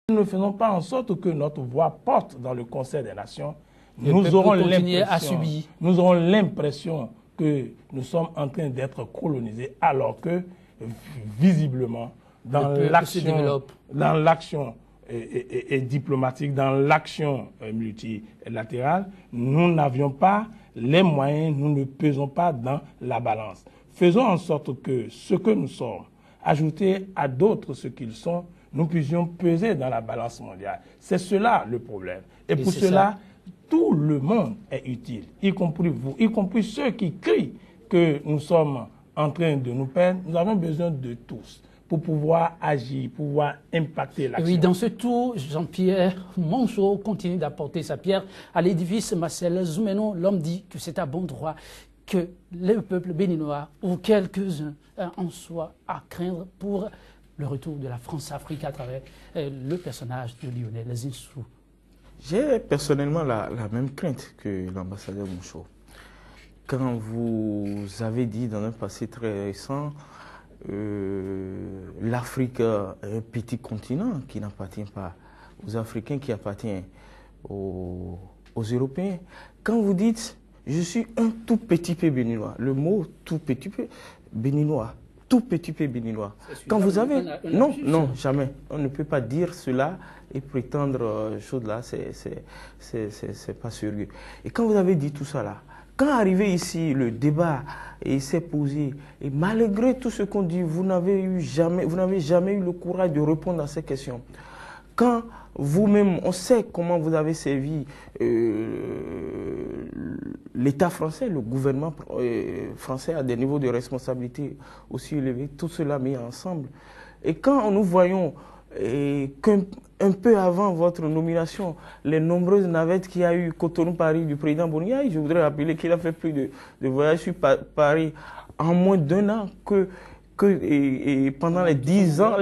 nous ne faisons pas en sorte que notre voix porte dans le Conseil des Nations, nous aurons l'impression que nous sommes en train d'être colonisés, alors que, visiblement, dans l'action diplomatique, dans l'action multilatérale, nous n'avions pas les moyens, nous ne pesons pas dans la balance. Faisons en sorte que ce que nous sommes, ajouté à d'autres ce qu'ils sont, nous puissions peser dans la balance mondiale. C'est cela le problème. Et pour cela, tout le monde est utile, y compris vous, y compris ceux qui crient que nous sommes en train de nous perdre. Nous avons besoin de tous pour pouvoir agir, pouvoir impacter l'action. Oui, dans ce tour, Jean-Pierre Monchot continue d'apporter sa pierre à l'édifice Marcel Zoumeno. L'homme dit que c'est à bon droit que le peuple béninois ou quelques-uns en soient à craindre pour le retour de la France-Afrique à travers le personnage de Lionel Zinsou. J'ai personnellement la même crainte que l'ambassadeur Monchot. Quand vous avez dit dans un passé très récent, l'Afrique est un petit continent qui n'appartient pas aux Africains, qui appartient aux Européens. Quand vous dites « je suis un tout petit peu béninois », le mot « tout petit peu béninois », tout petit peu béninois. Quand vous avez... Non, non, jamais. On ne peut pas dire cela et prétendre chose là, c'est pas sérieux. Et quand vous avez dit tout ça là, quand arrivé ici, le débat s'est posé, et malgré tout ce qu'on dit, vous n'avez jamais eu le courage de répondre à ces questions. Quand vous-même, on sait comment vous avez servi l'État français, le gouvernement français à des niveaux de responsabilité aussi élevés, tout cela mis ensemble. Et quand nous voyons qu'un peu avant votre nomination, les nombreuses navettes qu'il y a eu Cotonou-Paris du président Boniaï, je voudrais rappeler qu'il a fait plus de voyages sur Paris en moins d'1 an et pendant les 10 ans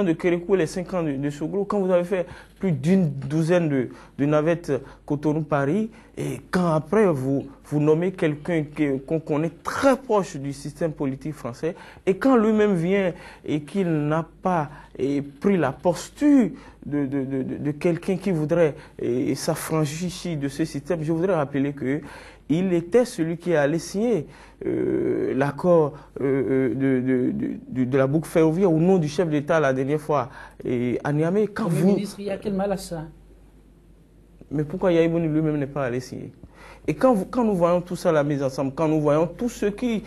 de Kérékou et les 5 ans de Soglo, quand vous avez fait plus d'une douzaine de navettes Cotonou-Paris, et quand après vous nommez quelqu'un qu'on connaît très proche du système politique français, et quand lui-même vient et qu'il n'a pas pris la posture de quelqu'un qui voudrait s'affranchir de ce système, je voudrais rappeler que il était celui qui allait signer l'accord de la boucle ferroviaire au nom du chef d'État la dernière fois à Niamey. Quand vous... ministre, il y a quel mal à ça? Mais pourquoi Yaïbouni lui-même n'est pas allé signer? Et quand nous voyons tout ça, la mise ensemble, quand nous voyons tout ce qui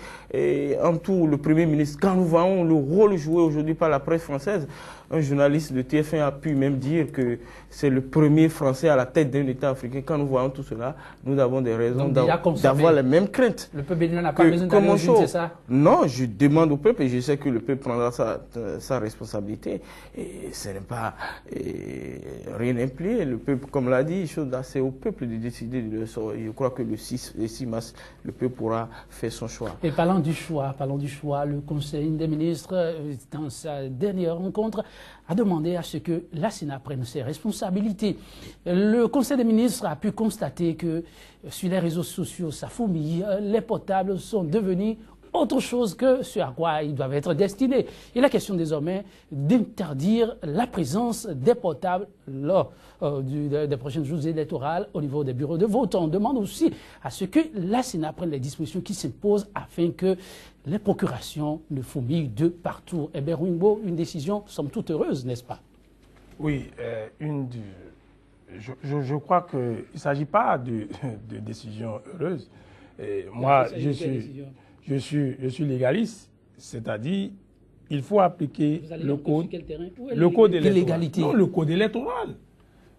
entoure le Premier ministre, quand nous voyons le rôle joué aujourd'hui par la presse française, un journaliste de TF1 a pu même dire que c'est le premier Français à la tête d'un État africain. Quand nous voyons tout cela, nous avons des raisons d'avoir les mêmes craintes. Le peuple béninois n'a pas besoin d'aller au juge, c'est ça? Non, je demande au peuple et je sais que le peuple prendra sa responsabilité. Et ce n'est pas rien impliqué. Le peuple, comme l'a dit, c'est au peuple de décider de le sort. Je crois que le 6 mars, le peuple pourra faire son choix. Et parlant du choix, le Conseil des ministres, dans sa dernière rencontre, a demandé à ce que la Sénat prenne ses responsabilités. Le Conseil des ministres a pu constater que sur les réseaux sociaux, ça fourmille, les portables sont devenus autre chose que ce à quoi ils doivent être destinés. Il est question désormais d'interdire la présence des portables lors des prochains jours électoraux au niveau des bureaux de vote. On demande aussi à ce que la Sénat prenne les dispositions qui s'imposent afin que les procurations ne fourmillent de partout. Eh bien, Rouimbo, une décision, somme toute heureuse, n'est-ce pas? Oui, je crois qu'il ne s'agit pas de décision heureuse. Et moi, je suis légaliste, c'est-à-dire il faut appliquer le code électoral. Non, le code électoral.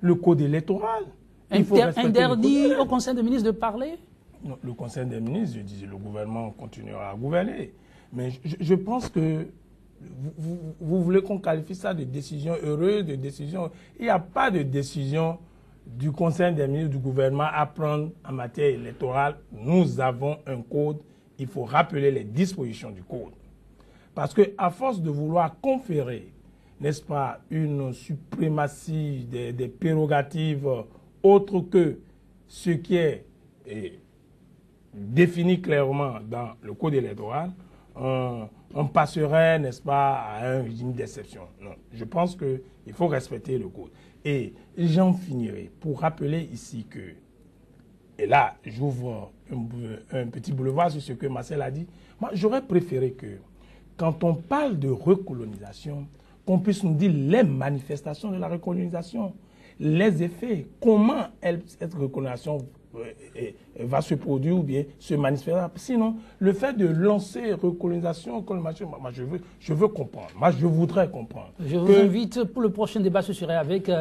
Le code électoral. Interdit au Conseil des ministres de parler? Non, le Conseil des ministres, je disais, le gouvernement continuera à gouverner. Mais je pense que vous voulez qu'on qualifie ça de décision heureuse, de décision... Il n'y a pas de décision du Conseil des ministres du gouvernement à prendre en matière électorale. Nous avons un code. Il faut rappeler les dispositions du code. Parce qu'à force de vouloir conférer, n'est-ce pas, une suprématie des prérogatives autres que ce qui est défini clairement dans le code électoral, on passerait, n'est-ce pas, à un régime d'exception. Non, je pense qu'il faut respecter le code. Et j'en finirai pour rappeler ici que, et là, j'ouvre un petit boulevard sur ce que Marcel a dit. Moi, j'aurais préféré que, quand on parle de recolonisation, qu'on puisse nous dire les manifestations de la recolonisation, les effets, comment cette recolonisation va se produire ou bien se manifester. Sinon, le fait de lancer recolonisation, moi, je veux comprendre. Moi, je voudrais comprendre. Je vous invite pour le prochain débat, ce serait avec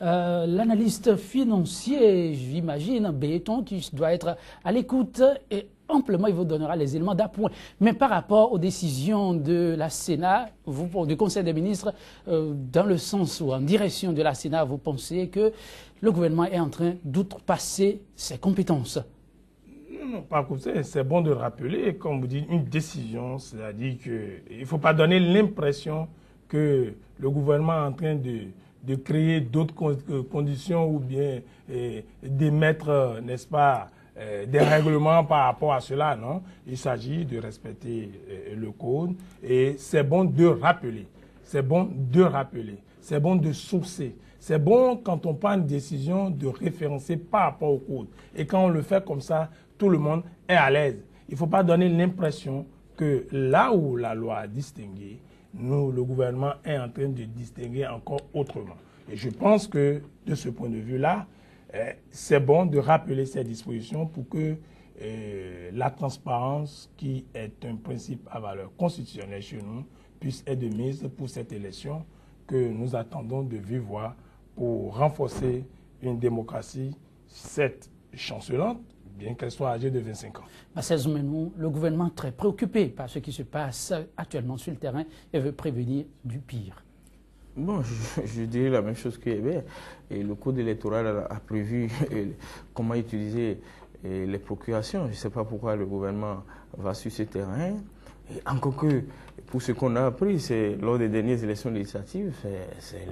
l'analyste financier, j'imagine, Béton, qui doit être à l'écoute et amplement, il vous donnera les éléments d'appoint. Mais par rapport aux décisions de la Sénat, du Conseil des ministres, dans le sens ou en direction de la Sénat, vous pensez que le gouvernement est en train d'outrepasser ses compétences? Non, pas comme ça. C'est bon de rappeler, comme vous dites, une décision, c'est-à-dire qu'il ne faut pas donner l'impression que le gouvernement est en train de créer d'autres conditions ou bien d'émettre, n'est-ce pas, des règlements par rapport à cela, non. Il s'agit de respecter le code et c'est bon de rappeler. C'est bon de rappeler. C'est bon de sourcer. C'est bon, quand on prend une décision, de référencer par rapport au code. Et quand on le fait comme ça, tout le monde est à l'aise. Il ne faut pas donner l'impression que là où la loi a distingué, nous, le gouvernement est en train de distinguer encore autrement. Et je pense que, de ce point de vue-là, c'est bon de rappeler ces dispositions pour que la transparence, qui est un principe à valeur constitutionnelle chez nous, puisse être de mise pour cette élection que nous attendons de vive voix pour renforcer une démocratie, certes chancelante, bien qu'elle soit âgée de 25 ans. Marcel Zoumenou, le gouvernement est très préoccupé par ce qui se passe actuellement sur le terrain et veut prévenir du pire. Bon, je dirais la même chose que Hébert. Et le code électoral a prévu comment utiliser les procurations. Je ne sais pas pourquoi le gouvernement va sur ce terrain. Et encore que, pour ce qu'on a appris, c'est lors des dernières élections législatives, c'est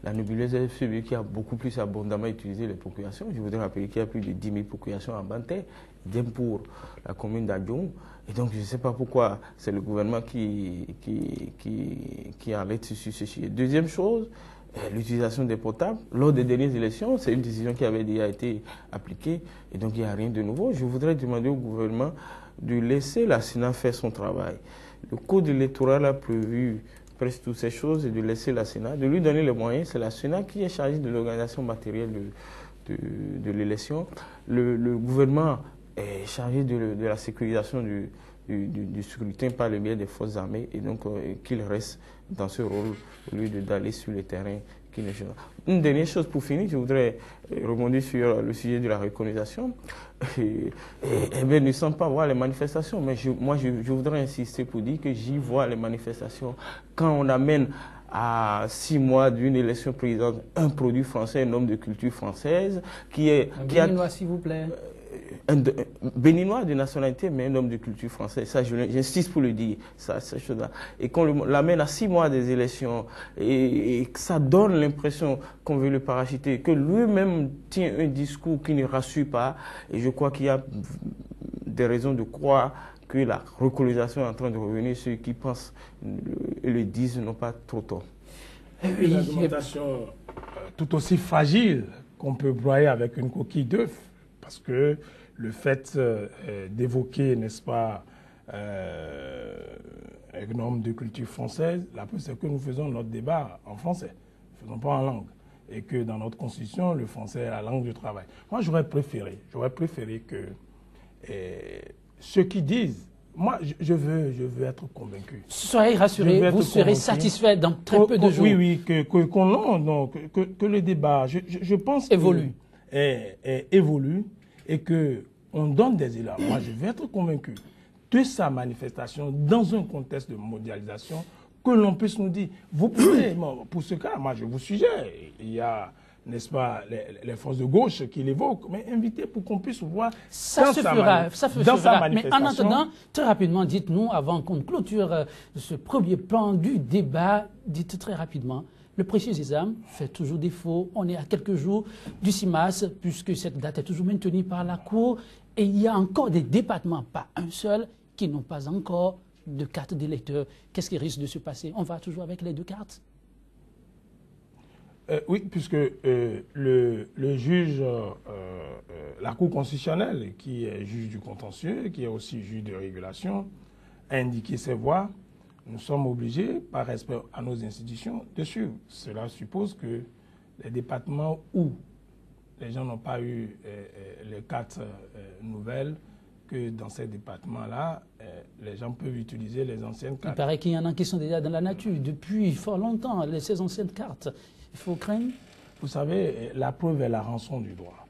la nébuleuse FCB qui a beaucoup plus abondamment utilisé les procurations. Je voudrais rappeler qu'il y a plus de 10 000 procurations en Bantais, idem pour la commune d'Adjoum. Et donc, je ne sais pas pourquoi c'est le gouvernement qui alerte sur ceci. Deuxième chose, l'utilisation des potables. Lors des dernières élections, c'est une décision qui avait déjà été appliquée. Et donc, il n'y a rien de nouveau. Je voudrais demander au gouvernement de laisser la Sénat faire son travail. Le code électoral a prévu presque toutes ces choses et de laisser la Sénat, de lui donner les moyens. C'est la Sénat qui est chargée de l'organisation matérielle de l'élection. Le gouvernement est chargé de la sécurisation du scrutin par le biais des forces armées et donc qu'il reste dans ce rôle au lieu d'aller sur le terrain. Une dernière chose pour finir, je voudrais rebondir sur le sujet de la recolonisation. Bien, ne sommes pas voir les manifestations, mais moi je voudrais insister pour dire que j'y vois les manifestations quand on amène à 6 mois d'une élection présidentielle un produit français, un homme de culture française qui est... Béninois, s'il vous plaît. Un Béninois de nationalité, mais un homme de culture française. Ça, j'insiste pour le dire, cette chose-là. Et qu'on l'amène à 6 mois des élections et que ça donne l'impression qu'on veut le parachuter, que lui-même tient un discours qui ne rassure pas. Et je crois qu'il y a des raisons de croire que la recolonisation est en train de revenir. Ceux qui pensent et le disent n'ont pas trop tort. Une argumentation tout aussi fragile qu'on peut broyer avec une coquille d'œuf. Parce que le fait d'évoquer, n'est-ce pas, un homme de culture française, la preuve c'est que nous faisons notre débat en français, nous ne faisons pas en langue. Et que dans notre constitution, le français est la langue du travail. Moi, j'aurais préféré que ceux qui disent, moi, je veux être convaincu. Soyez rassurés, vous serez satisfait dans très peu de jours. Oui, que le débat, je pense, évolue. Évolue et qu'on donne des éléments. Moi, je vais être convaincu de sa manifestation dans un contexte de mondialisation, que l'on puisse nous dire, vous pouvez, pour ce cas, moi je vous suggère, il y a, n'est-ce pas, les forces de gauche qui l'évoquent, mais invitez pour qu'on puisse voir ça se fera. Mais en attendant, très rapidement, dites-nous, avant qu'on clôture ce premier plan du débat, dites très rapidement, le précieux sésame fait toujours défaut. On est à quelques jours du 6 mars, puisque cette date est toujours maintenue par la Cour. Et il y a encore des départements, pas un seul, qui n'ont pas encore de cartes d'électeurs. Qu'est-ce qui risque de se passer? On va toujours avec les 2 cartes? Oui, puisque le juge, la Cour constitutionnelle, qui est juge du contentieux, qui est aussi juge de régulation, a indiqué ses voies. Nous sommes obligés, par respect à nos institutions, de suivre. Cela suppose que les départements où les gens n'ont pas eu les cartes nouvelles, que dans ces départements-là, les gens peuvent utiliser les anciennes cartes. Il paraît qu'il y en a qui sont déjà dans la nature depuis fort longtemps, ces anciennes cartes. Il faut craindre. Vous savez, la preuve est la rançon du droit.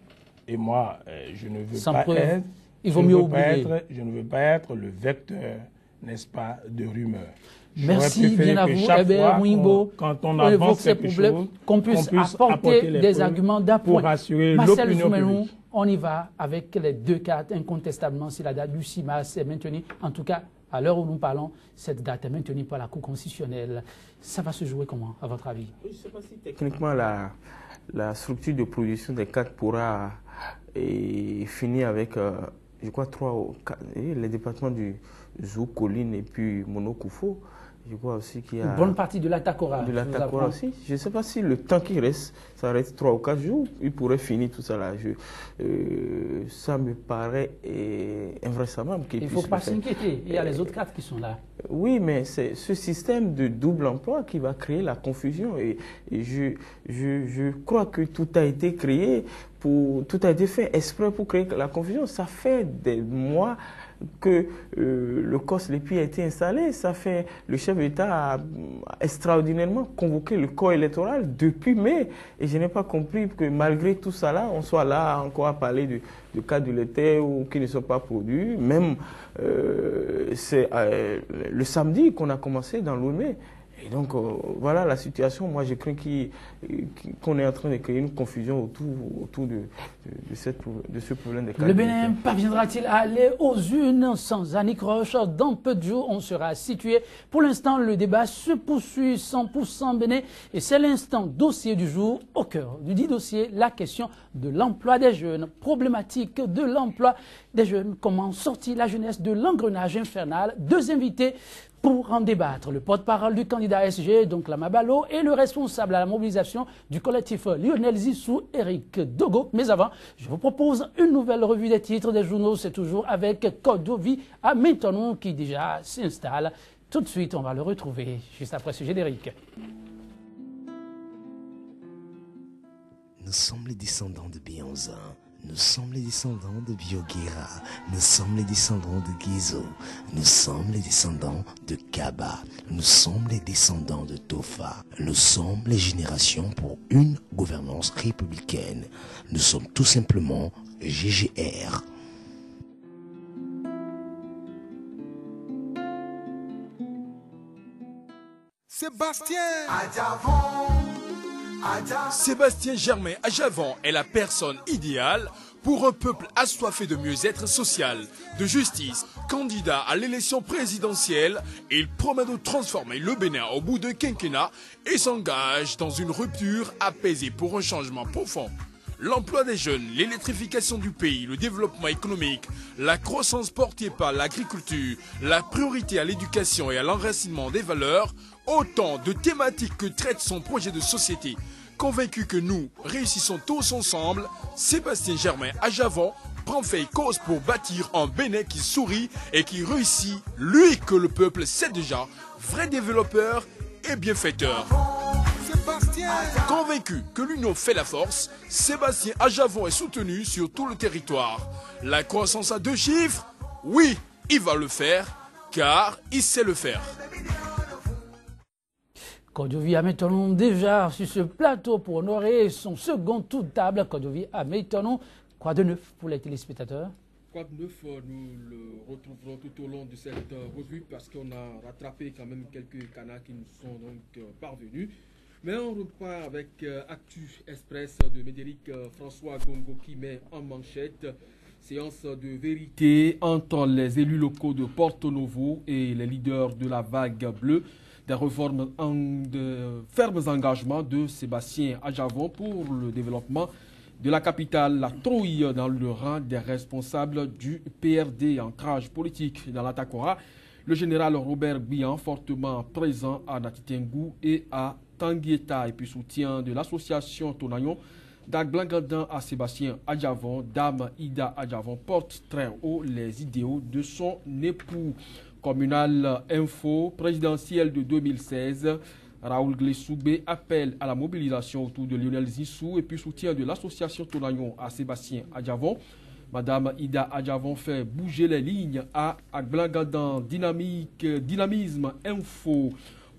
Et moi, je ne veux Sans pas preuve, être... il vaut mieux oublier. Je ne veux pas être le vecteur, n'est-ce pas, de rumeurs. Merci bien à vous, Hébert Mouimbo. Quand on avance quelque chose, qu'on puisse apporter des arguments d'appoint. Pour assurer Marcel l'opinion Soumelou, publique. on y va avec les 2 cartes incontestablement si la date du 6 mars est maintenue. En tout cas, à l'heure où nous parlons, cette date est maintenue par la Cour constitutionnelle. Ça va se jouer comment, à votre avis? Je ne sais pas si techniquement la structure de production des cartes pourra finir avec, je crois, 3 ou 4, les départements du Zou, Colline et puis Monokoufo. Je crois aussi qu'il y a... Une bonne partie de l'Atakora. De l'Atakora aussi. Je ne sais pas si le temps qui reste, ça reste 3 ou 4 jours, il pourrait finir tout ça là. Ça me paraît invraisemblable. Il ne faut pas s'inquiéter. Il y a les autres cartes qui sont là. Oui, mais c'est ce système de double emploi qui va créer la confusion. Et je crois que tout a été créé, tout a été fait exprès pour créer la confusion. Ça fait des mois que le COS-LEPI a été installé. Ça fait, le chef d'État a extraordinairement convoqué le corps électoral depuis mai. Et je n'ai pas compris que malgré tout ça là, on soit là encore à parler de cas de l'été ou qui ne sont pas produits. Même c'est le samedi qu'on a commencé dans l'OME. Et donc, voilà la situation. Moi, je crains qu'on est en train de créer une confusion autour de ce problème des cartes. Le Bénin parviendra-t-il à aller aux urnes sans anicroche? Dans peu de jours, on sera situé. Pour l'instant, le débat se poursuit 100% Bénin. Et c'est l'instant dossier du jour. Au cœur du dit dossier, la question de l'emploi des jeunes. Problématique de l'emploi des jeunes. Comment sortir la jeunesse de l'engrenage infernal? 2 invités pour en débattre, le porte-parole du candidat SG, donc Lama Balo, et le responsable à la mobilisation du collectif Lionel Zissou, Eric Dogo. Mais avant, je vous propose une nouvelle revue des titres des journaux. C'est toujours avec Kodovi à Métonon qui déjà s'installe. Tout de suite, on va le retrouver juste après ce générique. Nous sommes les descendants de Bionza. Nous sommes les descendants de Bioguera, nous sommes les descendants de Gizo, nous sommes les descendants de Kaba, nous sommes les descendants de Tofa, nous sommes les générations pour une gouvernance républicaine. Nous sommes tout simplement GGR. Sébastien Germain Adjavant est la personne idéale pour un peuple assoiffé de mieux-être social, de justice. Candidat à l'élection présidentielle, il promet de transformer le Bénin au bout de quinquennat et s'engage dans une rupture apaisée pour un changement profond. L'emploi des jeunes, l'électrification du pays, le développement économique, la croissance portée par l'agriculture, la priorité à l'éducation et à l'enracinement des valeurs, autant de thématiques que traite son projet de société. Convaincu que nous réussissons tous ensemble, Sébastien Germain Adjavant prend fait et cause pour bâtir un Bénin qui sourit et qui réussit, lui que le peuple sait déjà, vrai développeur et bienfaiteur. Convaincu que l'union fait la force, Sébastien Adjavant est soutenu sur tout le territoire. La croissance à 2 chiffres, oui, il va le faire, car il sait le faire. Kodovi Ametonon déjà sur ce plateau pour honorer son second tour de table. Kodovi Ametonon, quoi de neuf pour les téléspectateurs? Quoi de neuf, nous le retrouverons tout au long de cette revue parce qu'on a rattrapé quand même quelques canards qui nous sont donc parvenus. Mais on repart avec Actu Express de Médéric François Gongo qui met en manchette séance de vérité entre les élus locaux de Porto Novo et les leaders de la vague bleue. Des réformes de fermes engagements de Sébastien Adjavant pour le développement de la capitale. La trouille dans le rang des responsables du PRD, ancrage politique dans l'Atakora. Le général Robert Bian, fortement présent à Natitengu et à Tanguieta, et puis soutien de l'association Tonayon, d'Aglangadan à Sébastien Adjavon, Dame Ida Adjavon porte très haut les idéaux de son époux. Communal Info, présidentielle de 2016, Raoul Glessoubé appelle à la mobilisation autour de Lionel Zissou et puis soutien de l'association Tonayon à Sébastien Adjavon. Madame Ida Adjavon fait bouger les lignes à Aglangadan, Dynamisme Info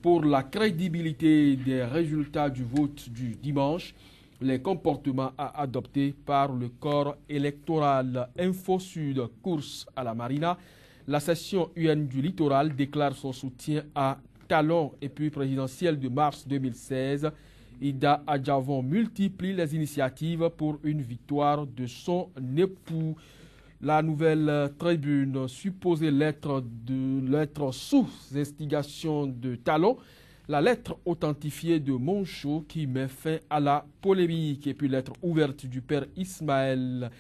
pour la crédibilité des résultats du vote du dimanche. Les comportements à adopter par le corps électoral. Info Sud, course à la Marina. La session UN du littoral déclare son soutien à Talon et puis présidentielle de mars 2016. Ida Adjavon multiplie les initiatives pour une victoire de son époux. La nouvelle tribune, supposée lettre sous instigation de Talon. La lettre authentifiée de Moncho qui met fin à la polémique. Et puis lettre ouverte du père Israël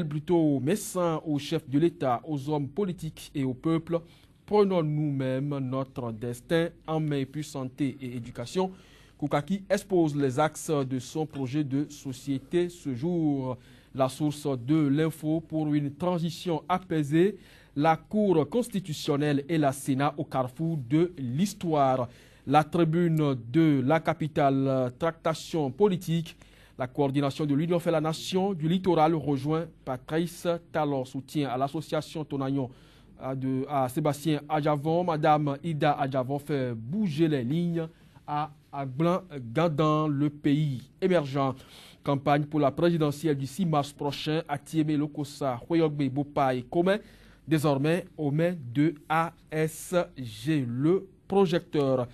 plutôt messin au chef de l'État, aux hommes politiques et au peuple. Prenons nous-mêmes notre destin en main, et puis santé et éducation. Koukaki expose les axes de son projet de société ce jour. La source de l'info pour une transition apaisée. La Cour constitutionnelle et la Sénat au carrefour de l'histoire. La tribune de la capitale, tractation politique. La coordination de l'Union fait la nation du littoral rejoint Patrice Talon. Soutien à l'association Tonayon à Sébastien Adjavon. Madame Ida Adjavon fait bouger les lignes à Aglangadan, le pays émergent. Campagne pour la présidentielle du 6 mars prochain à Tiémé, Lokossa, Hweyogbe, Bopa et Komé. Désormais aux mains de ASG, le projecteur.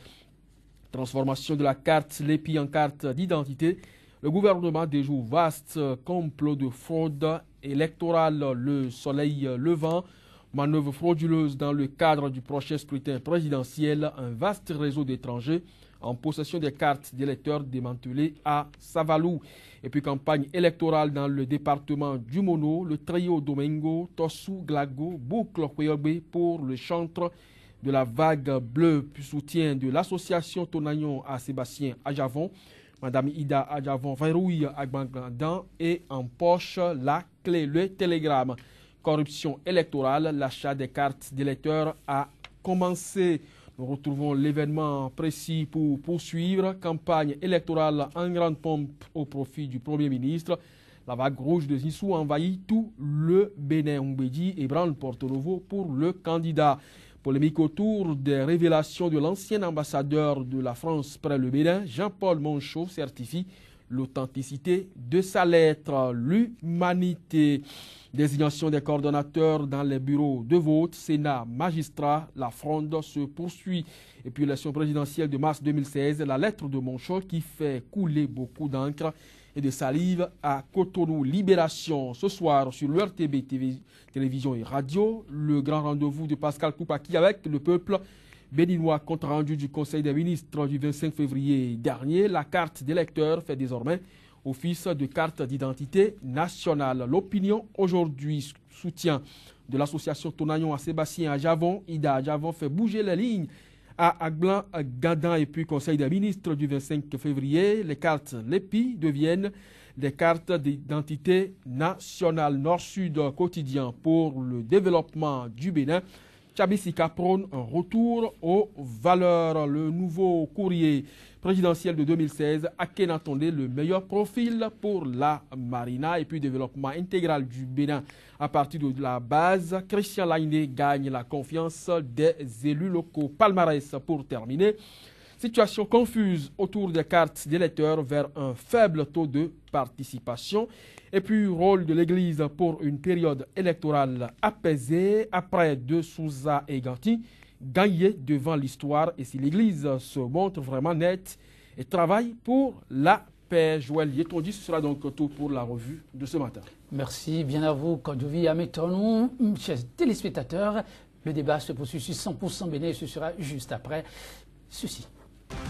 Transformation de la carte LEPI en carte d'identité. Le gouvernement déjoue vaste complot de fraude électorale, le soleil levant. Manœuvre frauduleuse dans le cadre du prochain scrutin présidentiel. Un vaste réseau d'étrangers en possession des cartes d'électeurs démantelées à Savalou. Et puis campagne électorale dans le département du Mono. Le trio Domingo, Tossou, Glago, Boucle, Hweyogbe pour le chantre de la vague bleue, puis soutien de l'association Tonayon à Sébastien Adjavon. Madame Ida Adjavon verrouille Aglangadan et empoche la clé, le télégramme. Corruption électorale, l'achat des cartes d'électeurs a commencé. Nous retrouvons l'événement précis pour poursuivre. Campagne électorale en grande pompe au profit du Premier ministre. La vague rouge de Zissou envahit tout le Bénin. Mbedi et branle Porto-Novo pour le candidat. Polémique autour des révélations de l'ancien ambassadeur de la France près le Bénin, Jean-Paul Moncho, certifie l'authenticité de sa lettre. L'humanité. Désignation des coordonnateurs dans les bureaux de vote, Sénat, magistrat, la fronde se poursuit. Et puis l'élection présidentielle de mars 2016, la lettre de Moncho qui fait couler beaucoup d'encre et de salive à Cotonou. Libération ce soir sur l'URTB télévision et radio. Le grand rendez-vous de Pascal Koupaki avec le peuple béninois, compte rendu du Conseil des ministres du 25 février dernier. La carte d'électeur fait désormais office de carte d'identité nationale. L'opinion aujourd'hui, soutien de l'association Tonayon à Sébastien Adjavon. Ida Adjavon fait bouger les lignes à Aglangadan et puis Conseil des ministres du 25 février. Les cartes LEPI deviennent des cartes d'identité nationale. Nord-Sud quotidien pour le développement du Bénin. Tchabisika prône un retour aux valeurs. Le nouveau courrier présidentiel de 2016, Akhenatonde, le meilleur profil pour la Marina et puis développement intégral du Bénin à partir de la base. Christian Lainé gagne la confiance des élus locaux. Palmarès pour terminer. Situation confuse autour des cartes d'électeurs vers un faible taux de participation. Et puis, rôle de l'Église pour une période électorale apaisée après de Souza et Ganti, gagner devant l'histoire. Et si l'Église se montre vraiment nette et travaille pour la paix, Joël Yetondi, ce sera donc tout pour la revue de ce matin. Merci bien à vous, Kodjovi Ametonou. Chers téléspectateurs, le débat se poursuit sur 100% Bénin et ce sera juste après ceci.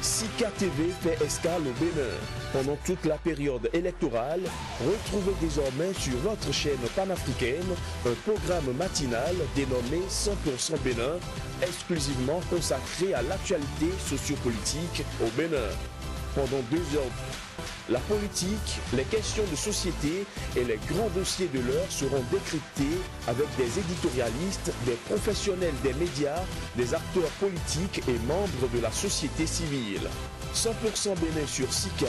Sika TV fait escale au Bénin. Pendant toute la période électorale, retrouvez désormais sur notre chaîne panafricaine un programme matinal dénommé 100% Bénin, exclusivement consacré à l'actualité sociopolitique au Bénin. Pendant 2 heures, la politique, les questions de société et les grands dossiers de l'heure seront décryptés avec des éditorialistes, des professionnels des médias, des acteurs politiques et membres de la société civile. 100% Bénin sur Sika,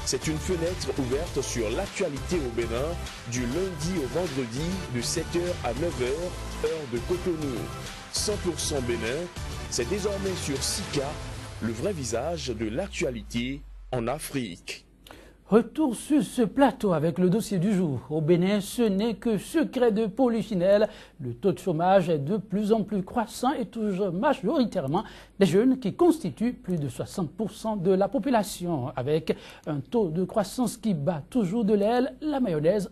c'est une fenêtre ouverte sur l'actualité au Bénin du lundi au vendredi de 7h à 9h, heure de Cotonou. 100% Bénin, c'est désormais sur Sika, le vrai visage de l'actualité en Afrique. Retour sur ce plateau avec le dossier du jour. Au Bénin, ce n'est que secret de polichinelle. Le taux de chômage est de plus en plus croissant et touche majoritairement les jeunes qui constituent plus de 60% de la population. Avec un taux de croissance qui bat toujours de l'aile, la mayonnaise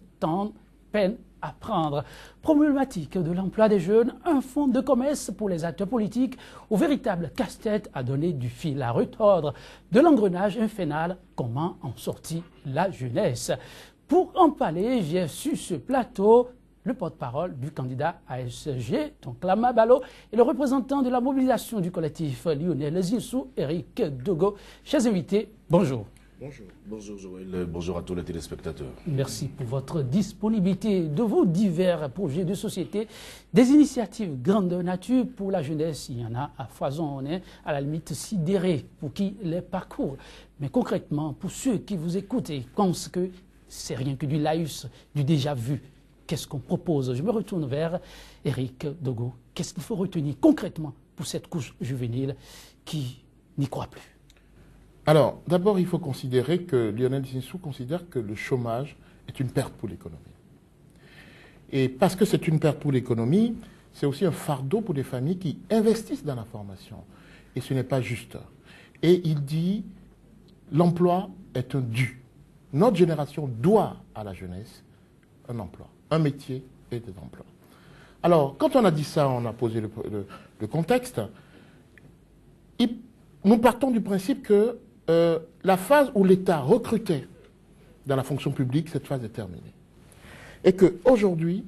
peine à prendre. Problématique de l'emploi des jeunes, un fonds de commerce pour les acteurs politiques au véritable casse-tête a donné du fil à retordre. De l'engrenage infernal, comment en sortir la jeunesse? Pour en parler, j'ai sur ce plateau le porte-parole du candidat ASG, donc Lama Balo, et le représentant de la mobilisation du collectif Lionel Zinsou, Eric Dogo. Chers invités, bonjour. Bonjour. Bonjour Joël, bonjour à tous les téléspectateurs. Merci pour votre disponibilité de vos divers projets de société. Des initiatives grandeur nature pour la jeunesse, il y en a à foison, on est à la limite sidéré pour qui les parcourt. Mais concrètement, pour ceux qui vous écoutent et pensent que c'est rien que du laïus, du déjà vu, qu'est-ce qu'on propose? Je me retourne vers Eric Dogo. Qu'est-ce qu'il faut retenir concrètement pour cette couche juvénile qui n'y croit plus? Alors, d'abord, il faut considérer que Lionel Zinsou considère que le chômage est une perte pour l'économie. Et parce que c'est une perte pour l'économie, c'est aussi un fardeau pour les familles qui investissent dans la formation. Et ce n'est pas juste. Et il dit, l'emploi est un dû. Notre génération doit à la jeunesse un emploi, un métier et des emplois. Alors, quand on a dit ça, on a posé le contexte. Nous partons du principe que la phase où l'État recrutait dans la fonction publique, cette phase est terminée. Et qu'aujourd'hui,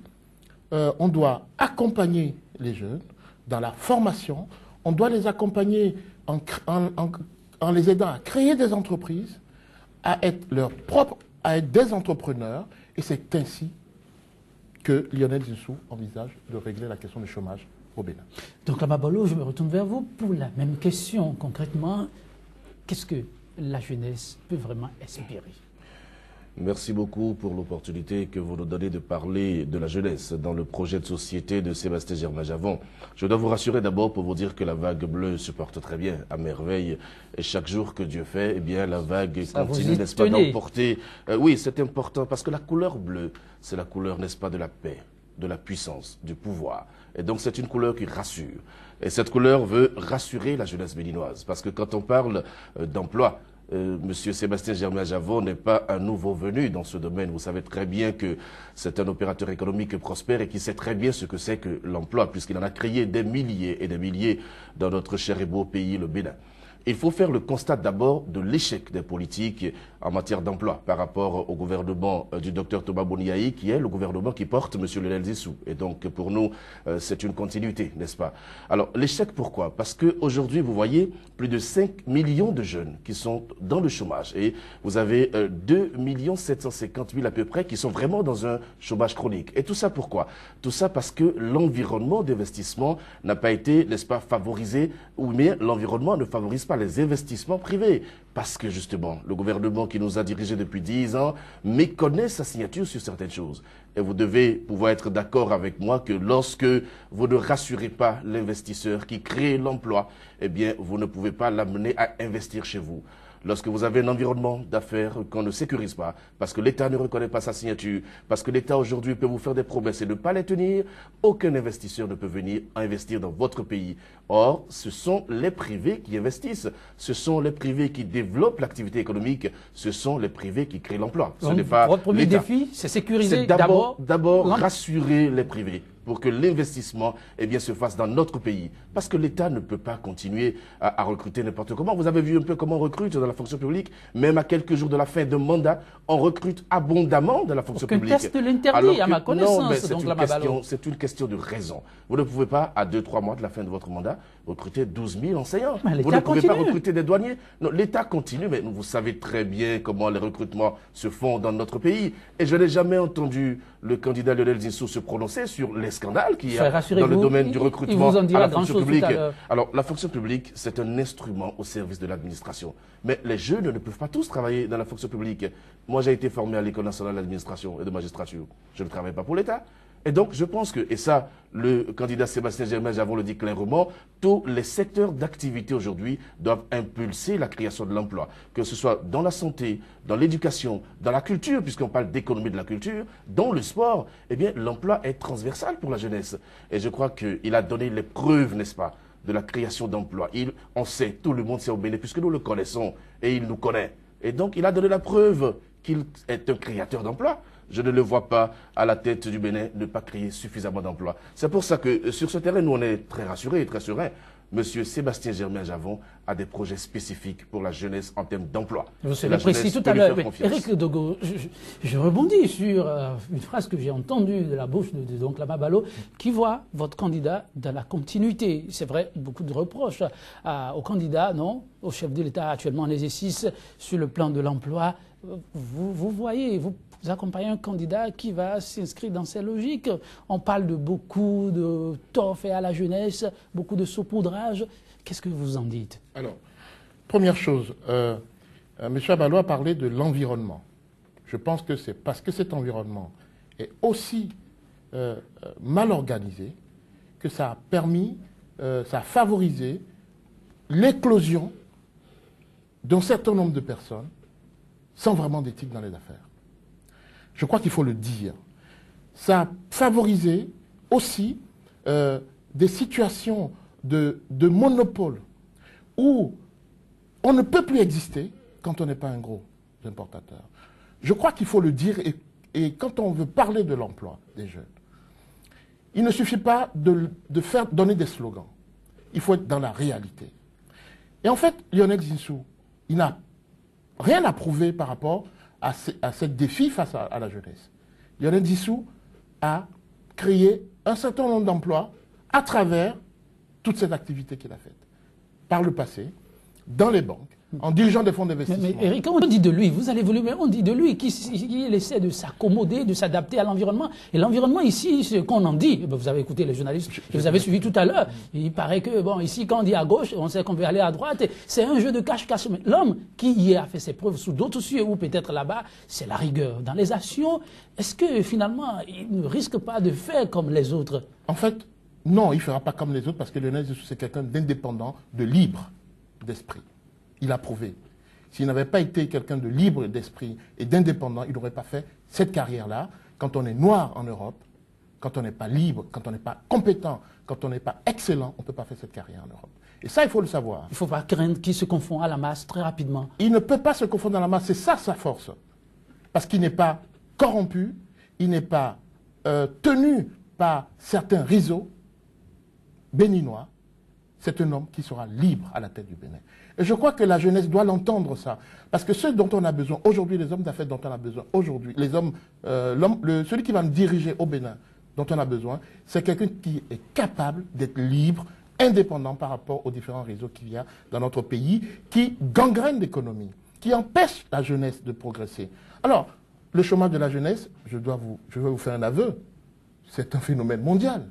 on doit accompagner les jeunes dans la formation, on doit les accompagner en les aidant à créer des entreprises, à être à être des entrepreneurs, et c'est ainsi que Lionel Zinsou envisage de régler la question du chômage au Bénin. Donc, Lama Balo, je me retourne vers vous pour la même question. Concrètement, qu'est-ce que la jeunesse peut vraiment espérer? Merci beaucoup pour l'opportunité que vous nous donnez de parler de la jeunesse dans le projet de société de Sébastien Germain-Javon. Je dois vous rassurer d'abord pour vous dire que la vague bleue se porte très bien, à merveille. Et chaque jour que Dieu fait, eh bien, la vague continue, n'est-ce pas, d'emporter. Oui, c'est important parce que la couleur bleue, c'est la couleur, n'est-ce pas, de la paix, de la puissance, du pouvoir. Et donc, c'est une couleur qui rassure. Et cette couleur veut rassurer la jeunesse béninoise. Parce que quand on parle d'emploi, Monsieur Sébastien Germain-Javon n'est pas un nouveau venu dans ce domaine. Vous savez très bien que c'est un opérateur économique prospère et qui sait très bien ce que c'est que l'emploi, puisqu'il en a créé des milliers et des milliers dans notre cher et beau pays, le Bénin. Il faut faire le constat d'abord de l'échec des politiques en matière d'emploi par rapport au gouvernement du docteur Thomas Boniaï, qui est le gouvernement qui porte M. Lionel Zinsou. Et donc, pour nous, c'est une continuité, n'est-ce pas? Alors, l'échec, pourquoi? Parce qu'aujourd'hui, vous voyez, plus de 5 millions de jeunes qui sont dans le chômage. Et vous avez 2 750 000 à peu près qui sont vraiment dans un chômage chronique. Et tout ça, pourquoi? Tout ça parce que l'environnement d'investissement n'a pas été, n'est-ce pas, favorisé, ou bien l'environnement ne favorise pas les investissements privés. Parce que justement, le gouvernement qui nous a dirigés depuis 10 ans méconnaît sa signature sur certaines choses. Et vous devez pouvoir être d'accord avec moi que lorsque vous ne rassurez pas l'investisseur qui crée l'emploi, eh bien, vous ne pouvez pas l'amener à investir chez vous. Lorsque vous avez un environnement d'affaires qu'on ne sécurise pas, parce que l'État ne reconnaît pas sa signature, parce que l'État aujourd'hui peut vous faire des promesses et ne pas les tenir, aucun investisseur ne peut venir investir dans votre pays. Or, ce sont les privés qui investissent, ce sont les privés qui développent l'activité économique, ce sont les privés qui créent l'emploi. Ce n'est pas votre premier défi, c'est sécuriser d'abord rassurer les privés. pour que l'investissement se fasse dans notre pays. Parce que l'État ne peut pas continuer à recruter n'importe comment. Vous avez vu un peu comment on recrute dans la fonction publique. Même à quelques jours de la fin d'un mandat, on recrute abondamment dans la fonction publique. Aucun test l'interdit, à ma connaissance. C'est une question de raison. Vous ne pouvez pas, à 2-3 mois de la fin de votre mandat, recruter 12 000 enseignants. Vous ne pouvez pas recruter des douaniers. Non, l'État continue, mais vous savez très bien comment les recrutements se font dans notre pays. Et je n'ai jamais entendu le candidat Lionel Zinsou se prononcer sur les scandales qu'il y a dans le domaine du recrutement à la fonction publique. Alors, la fonction publique, c'est un instrument au service de l'administration. Mais les jeunes ne peuvent pas tous travailler dans la fonction publique. Moi, j'ai été formé à l'École nationale d'administration et de magistrature. Je ne travaille pas pour l'État. Et donc, je pense que, et ça, le candidat Sébastien Germain-Javon le dit clairement, tous les secteurs d'activité aujourd'hui doivent impulser la création de l'emploi. Que ce soit dans la santé, dans l'éducation, dans la culture, puisqu'on parle d'économie de la culture, dans le sport, eh bien, l'emploi est transversal pour la jeunesse. Et je crois qu'il a donné les preuves, n'est-ce pas, de la création d'emplois. On sait, tout le monde sait au Bénin, puisque nous le connaissons, et il nous connaît. Et donc, il a donné la preuve qu'il est un créateur d'emplois. Je ne le vois pas à la tête du Bénin ne pas créer suffisamment d'emplois. C'est pour ça que sur ce terrain, nous, on est très rassurés et très sereins. Monsieur Sébastien Germain-Javon a des projets spécifiques pour la jeunesse en termes d'emploi. Je l'ai précisé tout à l'heure. Éric Dogo, je rebondis sur une phrase que j'ai entendue de la bouche de l'oncle Amabalo, qui voit votre candidat dans la continuité. C'est vrai, beaucoup de reproches au candidat, non, au chef de l'État actuellement en exercice sur le plan de l'emploi. Vous voyez, vous accompagnez un candidat qui va s'inscrire dans ces logiques. On parle de beaucoup de torts faits à la jeunesse, beaucoup de saupoudrage. Qu'est-ce que vous en dites? Alors, première chose, M. Abalo a parlé de l'environnement. Je pense que c'est parce que cet environnement est aussi mal organisé que ça a permis, ça a favorisé l'éclosion d'un certain nombre de personnes sans vraiment d'éthique dans les affaires. Je crois qu'il faut le dire. Ça a favorisé aussi des situations de monopole où on ne peut plus exister quand on n'est pas un gros importateur. Je crois qu'il faut le dire et quand on veut parler de l'emploi des jeunes, il ne suffit pas de donner des slogans. Il faut être dans la réalité. Et en fait, Lionel Zinsou, il n'a rien à prouver par rapport à ce défi face à la jeunesse. Lionel Zinsou a créé un certain nombre d'emplois à travers toute cette activité qu'il a faite. Par le passé, dans les banques, en dirigeant des fonds d'investissement. Mais Éric, on dit de lui, vous allez voulu, mais on dit de lui qu'il essaie de s'accommoder, de s'adapter à l'environnement. Et l'environnement ici, ce qu'on en dit, vous avez écouté les journalistes, vous avez suivi tout à l'heure, il paraît que, bon, ici, quand on dit à gauche, on sait qu'on veut aller à droite, c'est un jeu de cache-cache. Mais l'homme qui y a fait ses preuves sous d'autres cieux, ou peut-être là-bas, c'est la rigueur. Dans les actions, est-ce que finalement, il ne risque pas de faire comme les autres? En fait, non, il ne fera pas comme les autres parce que Lionel Zinsou, c'est quelqu'un d'indépendant, de libre d'esprit. Il a prouvé. S'il n'avait pas été quelqu'un de libre d'esprit et d'indépendant, il n'aurait pas fait cette carrière-là. Quand on est noir en Europe, quand on n'est pas libre, quand on n'est pas compétent, quand on n'est pas excellent, on ne peut pas faire cette carrière en Europe. Et ça, il faut le savoir. Il ne faut pas craindre qu'il se confond à la masse très rapidement. Il ne peut pas se confondre à la masse. C'est ça sa force. Parce qu'il n'est pas corrompu, il n'est pas tenu par certains réseaux béninois. C'est un homme qui sera libre à la tête du Bénin. Et je crois que la jeunesse doit l'entendre, ça. Parce que ceux dont on a besoin aujourd'hui, les hommes d'affaires dont on a besoin aujourd'hui, les hommes, celui qui va me diriger au Bénin, dont on a besoin, c'est quelqu'un qui est capable d'être libre, indépendant par rapport aux différents réseaux qu'il y a dans notre pays, qui gangrènent l'économie, qui empêchent la jeunesse de progresser. Alors, le chômage de la jeunesse, je vais vous faire un aveu, c'est un phénomène mondial.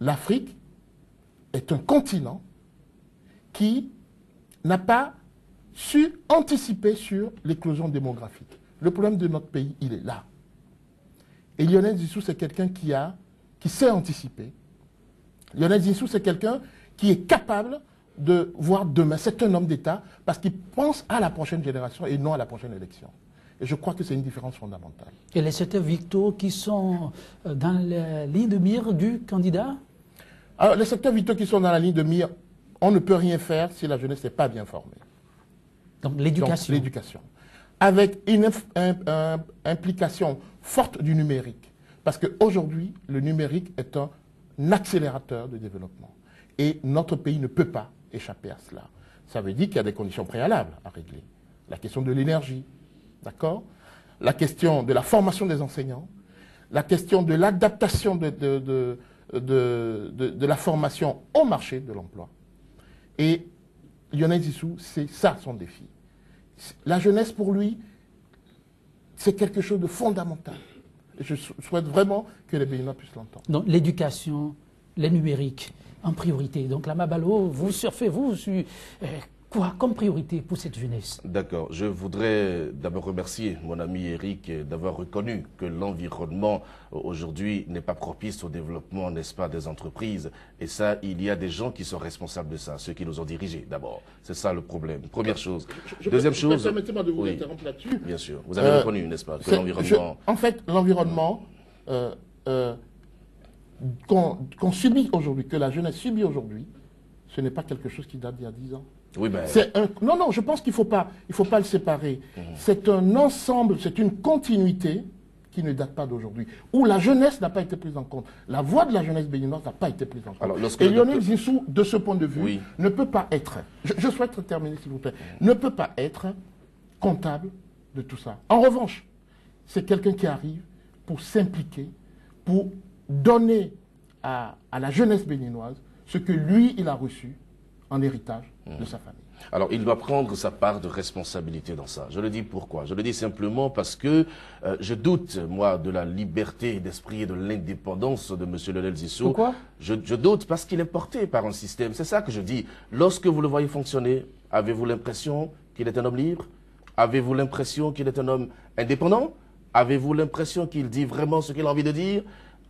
L'Afrique est un continent qui n'a pas su anticiper sur l'éclosion démographique. Le problème de notre pays, il est là. Et Lionel Zinsou, c'est quelqu'un qui sait anticiper. Lionel Zinsou, c'est quelqu'un qui est capable de voir demain. C'est un homme d'État parce qu'il pense à la prochaine génération et non à la prochaine élection. Et je crois que c'est une différence fondamentale. Et les secteurs vitaux qui sont dans la ligne de mire du candidat? Alors, les secteurs vitaux qui sont dans la ligne de mire, on ne peut rien faire si la jeunesse n'est pas bien formée. Donc l'éducation. L'éducation. Avec une implication forte du numérique. Parce qu'aujourd'hui, le numérique est un accélérateur de développement. Et notre pays ne peut pas échapper à cela. Ça veut dire qu'il y a des conditions préalables à régler. La question de l'énergie, d'accord? La question de la formation des enseignants, la question de l'adaptation de la formation au marché de l'emploi. Et Lionel Zissou, c'est ça son défi. La jeunesse, pour lui, c'est quelque chose de fondamental. Et je souhaite vraiment que les Béninois puissent l'entendre. Donc l'éducation, les numériques, en priorité. Donc la Mabalo, vous surfez, vous, sur quoi comme priorité pour cette jeunesse? D'accord. Je voudrais d'abord remercier mon ami Eric d'avoir reconnu que l'environnement aujourd'hui n'est pas propice au développement, n'est-ce pas, des entreprises. Et ça, il y a des gens qui sont responsables de ça, ceux qui nous ont dirigés d'abord. C'est ça le problème. Première chose. Deuxième chose. Permettez-moi de vous interrompre là-dessus. Bien sûr. Vous avez reconnu, n'est-ce pas, que l'environnement... En fait, l'environnement qu'on subit aujourd'hui, que la jeunesse subit aujourd'hui, ce n'est pas quelque chose qui date d'il y a 10 ans. Oui, ben... Non, je pense qu'il ne faut pas le séparer. C'est un ensemble, c'est une continuité qui ne date pas d'aujourd'hui, où la jeunesse n'a pas été prise en compte. La voix de la jeunesse béninoise n'a pas été prise en compte. Alors, et Lionel Zissou, de ce point de vue, ne peut pas être, je souhaite terminer s'il vous plaît, ne peut pas être comptable de tout ça. En revanche, c'est quelqu'un qui arrive pour s'impliquer, pour donner à la jeunesse béninoise ce que lui, il a reçu en héritage de sa famille. Alors, il doit prendre sa part de responsabilité dans ça. Je le dis pourquoi? Je le dis simplement parce que je doute, moi, de la liberté d'esprit et de l'indépendance de M. Lionel Zissou. Pourquoi? Je doute parce qu'il est porté par un système. C'est ça que je dis. Lorsque vous le voyez fonctionner, avez-vous l'impression qu'il est un homme libre? Avez-vous l'impression qu'il est un homme indépendant? Avez-vous l'impression qu'il dit vraiment ce qu'il a envie de dire?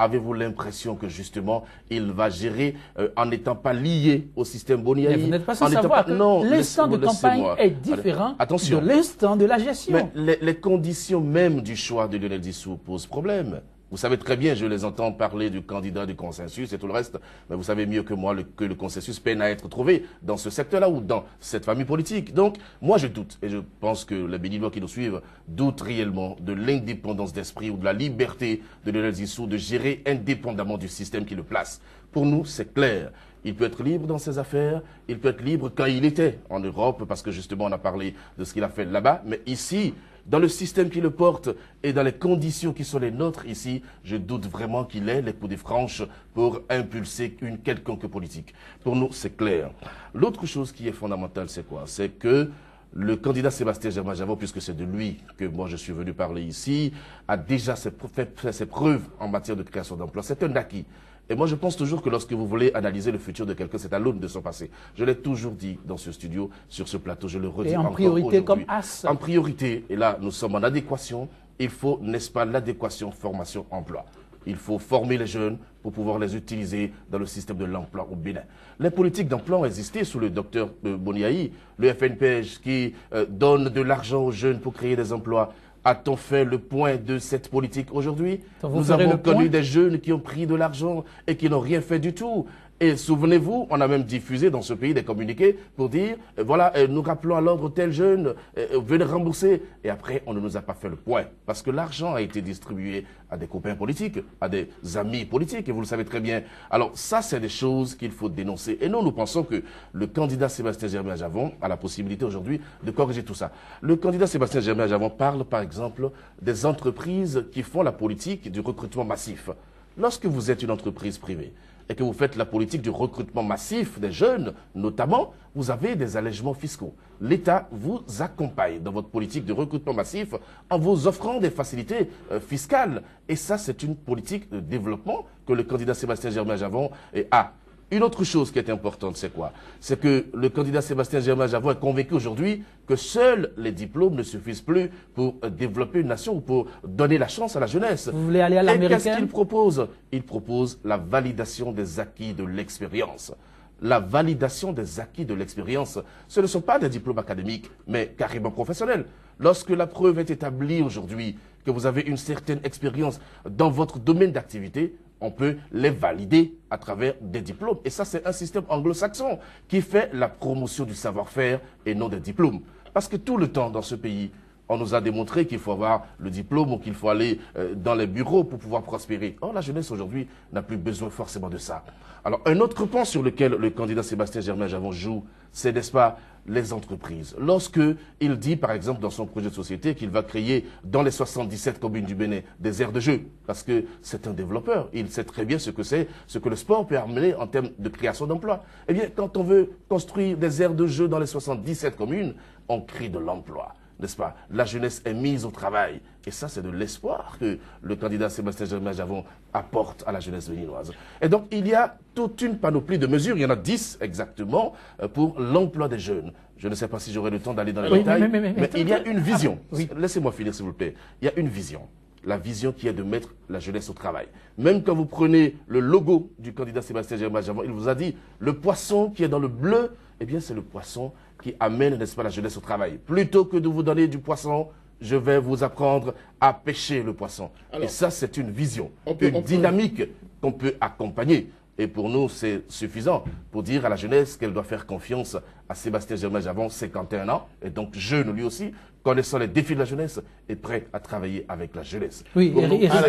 Avez-vous l'impression que justement, il va gérer en n'étant pas lié au système Boniaï? Mais vous n'êtes pas sans savoir que l'instant de campagne est différent de l'instant de la gestion. Mais les conditions même du choix de Lionel Zissou posent problème. Vous savez très bien, je les entends parler du candidat du consensus et tout le reste, mais vous savez mieux que moi que le consensus peine à être trouvé dans ce secteur-là ou dans cette famille politique. Donc, moi je doute, et je pense que les Béninois qui nous suivent doutent réellement de l'indépendance d'esprit ou de la liberté de Lionel Zissou de gérer indépendamment du système qui le place. Pour nous, c'est clair. Il peut être libre dans ses affaires, il peut être libre quand il était en Europe, parce que justement on a parlé de ce qu'il a fait là-bas, mais ici, dans le système qui le porte et dans les conditions qui sont les nôtres ici, je doute vraiment qu'il ait les coups de franche pour impulser une quelconque politique. Pour nous, c'est clair. L'autre chose qui est fondamentale, c'est quoi? C'est que le candidat Sébastien Germain-Javot, puisque c'est de lui que moi je suis venu parler ici, a déjà fait ses preuves en matière de création d'emplois. C'est un acquis. Et moi, je pense toujours que lorsque vous voulez analyser le futur de quelqu'un, c'est à l'aune de son passé. Je l'ai toujours dit dans ce studio, sur ce plateau, je le redis encore aujourd'hui. Et en priorité comme as. En priorité, et là, nous sommes en adéquation, il faut, n'est-ce pas, l'adéquation formation-emploi. Il faut former les jeunes pour pouvoir les utiliser dans le système de l'emploi au Bénin. Les politiques d'emploi ont existé sous le docteur Boniaï, le FNPEJ qui donne de l'argent aux jeunes pour créer des emplois. A-t-on fait le point de cette politique aujourd'hui? Nous avons connu des jeunes qui ont pris de l'argent et qui n'ont rien fait du tout. Et souvenez-vous, on a même diffusé dans ce pays des communiqués pour dire, voilà, nous rappelons à l'ordre tel jeune, venez rembourser. Et après, on ne nous a pas fait le point. Parce que l'argent a été distribué à des copains politiques, à des amis politiques, et vous le savez très bien. Alors ça, c'est des choses qu'il faut dénoncer. Et nous pensons que le candidat Sébastien Germain-Javon a la possibilité aujourd'hui de corriger tout ça. Le candidat Sébastien Germain-Javon parle, par exemple, des entreprises qui font la politique du recrutement massif. Lorsque vous êtes une entreprise privée, et que vous faites la politique du recrutement massif des jeunes, notamment, vous avez des allègements fiscaux. L'État vous accompagne dans votre politique de recrutement massif en vous offrant des facilités fiscales. Et ça, c'est une politique de développement que le candidat Sébastien Germain-Javon a. Une autre chose qui est importante, c'est quoi? C'est que le candidat Sébastien Germain-Javon est convaincu aujourd'hui que seuls les diplômes ne suffisent plus pour développer une nation ou pour donner la chance à la jeunesse. Vous voulez aller à l'américaine? Et qu'est-ce qu'il propose? Il propose la validation des acquis de l'expérience. La validation des acquis de l'expérience, ce ne sont pas des diplômes académiques, mais carrément professionnels. Lorsque la preuve est établie aujourd'hui que vous avez une certaine expérience dans votre domaine d'activité, on peut les valider à travers des diplômes. Et ça, c'est un système anglo-saxon qui fait la promotion du savoir-faire et non des diplômes. Parce que tout le temps, dans ce pays, On nous a démontré qu'il faut avoir le diplôme ou qu'il faut aller dans les bureaux pour pouvoir prospérer. Or, la jeunesse aujourd'hui n'a plus besoin forcément de ça. Alors, un autre point sur lequel le candidat Sébastien Germain-Javon joue, c'est, n'est-ce pas, les entreprises. Lorsque il dit, par exemple, dans son projet de société, qu'il va créer dans les 77 communes du Bénin des aires de jeu, parce que c'est un développeur, il sait très bien ce que c'est, ce que le sport peut amener en termes de création d'emplois. Eh bien, quand on veut construire des aires de jeu dans les 77 communes, on crée de l'emploi. N'est-ce pas? La jeunesse est mise au travail. Et ça, c'est de l'espoir que le candidat Sébastien Germain-Javon apporte à la jeunesse béninoise. Et donc, il y a toute une panoplie de mesures. Il y en a 10 exactement pour l'emploi des jeunes. Je ne sais pas si j'aurai le temps d'aller dans les détails, mais il y a une vision. Oui. Laissez-moi finir, s'il vous plaît. Il y a une vision. La vision qui est de mettre la jeunesse au travail. Même quand vous prenez le logo du candidat Sébastien Germain-Javon, il vous a dit, le poisson qui est dans le bleu, eh bien, c'est le poisson qui amène, n'est-ce pas, la jeunesse au travail. Plutôt que de vous donner du poisson, je vais vous apprendre à pêcher le poisson. Alors, et ça, c'est une vision, une dynamique qu'on peut accompagner. Et pour nous, c'est suffisant pour dire à la jeunesse qu'elle doit faire confiance à Sébastien Germain-Javon, 51 ans, et donc jeune lui aussi, connaissant les défis de la jeunesse, et prêt à travailler avec la jeunesse. Oui,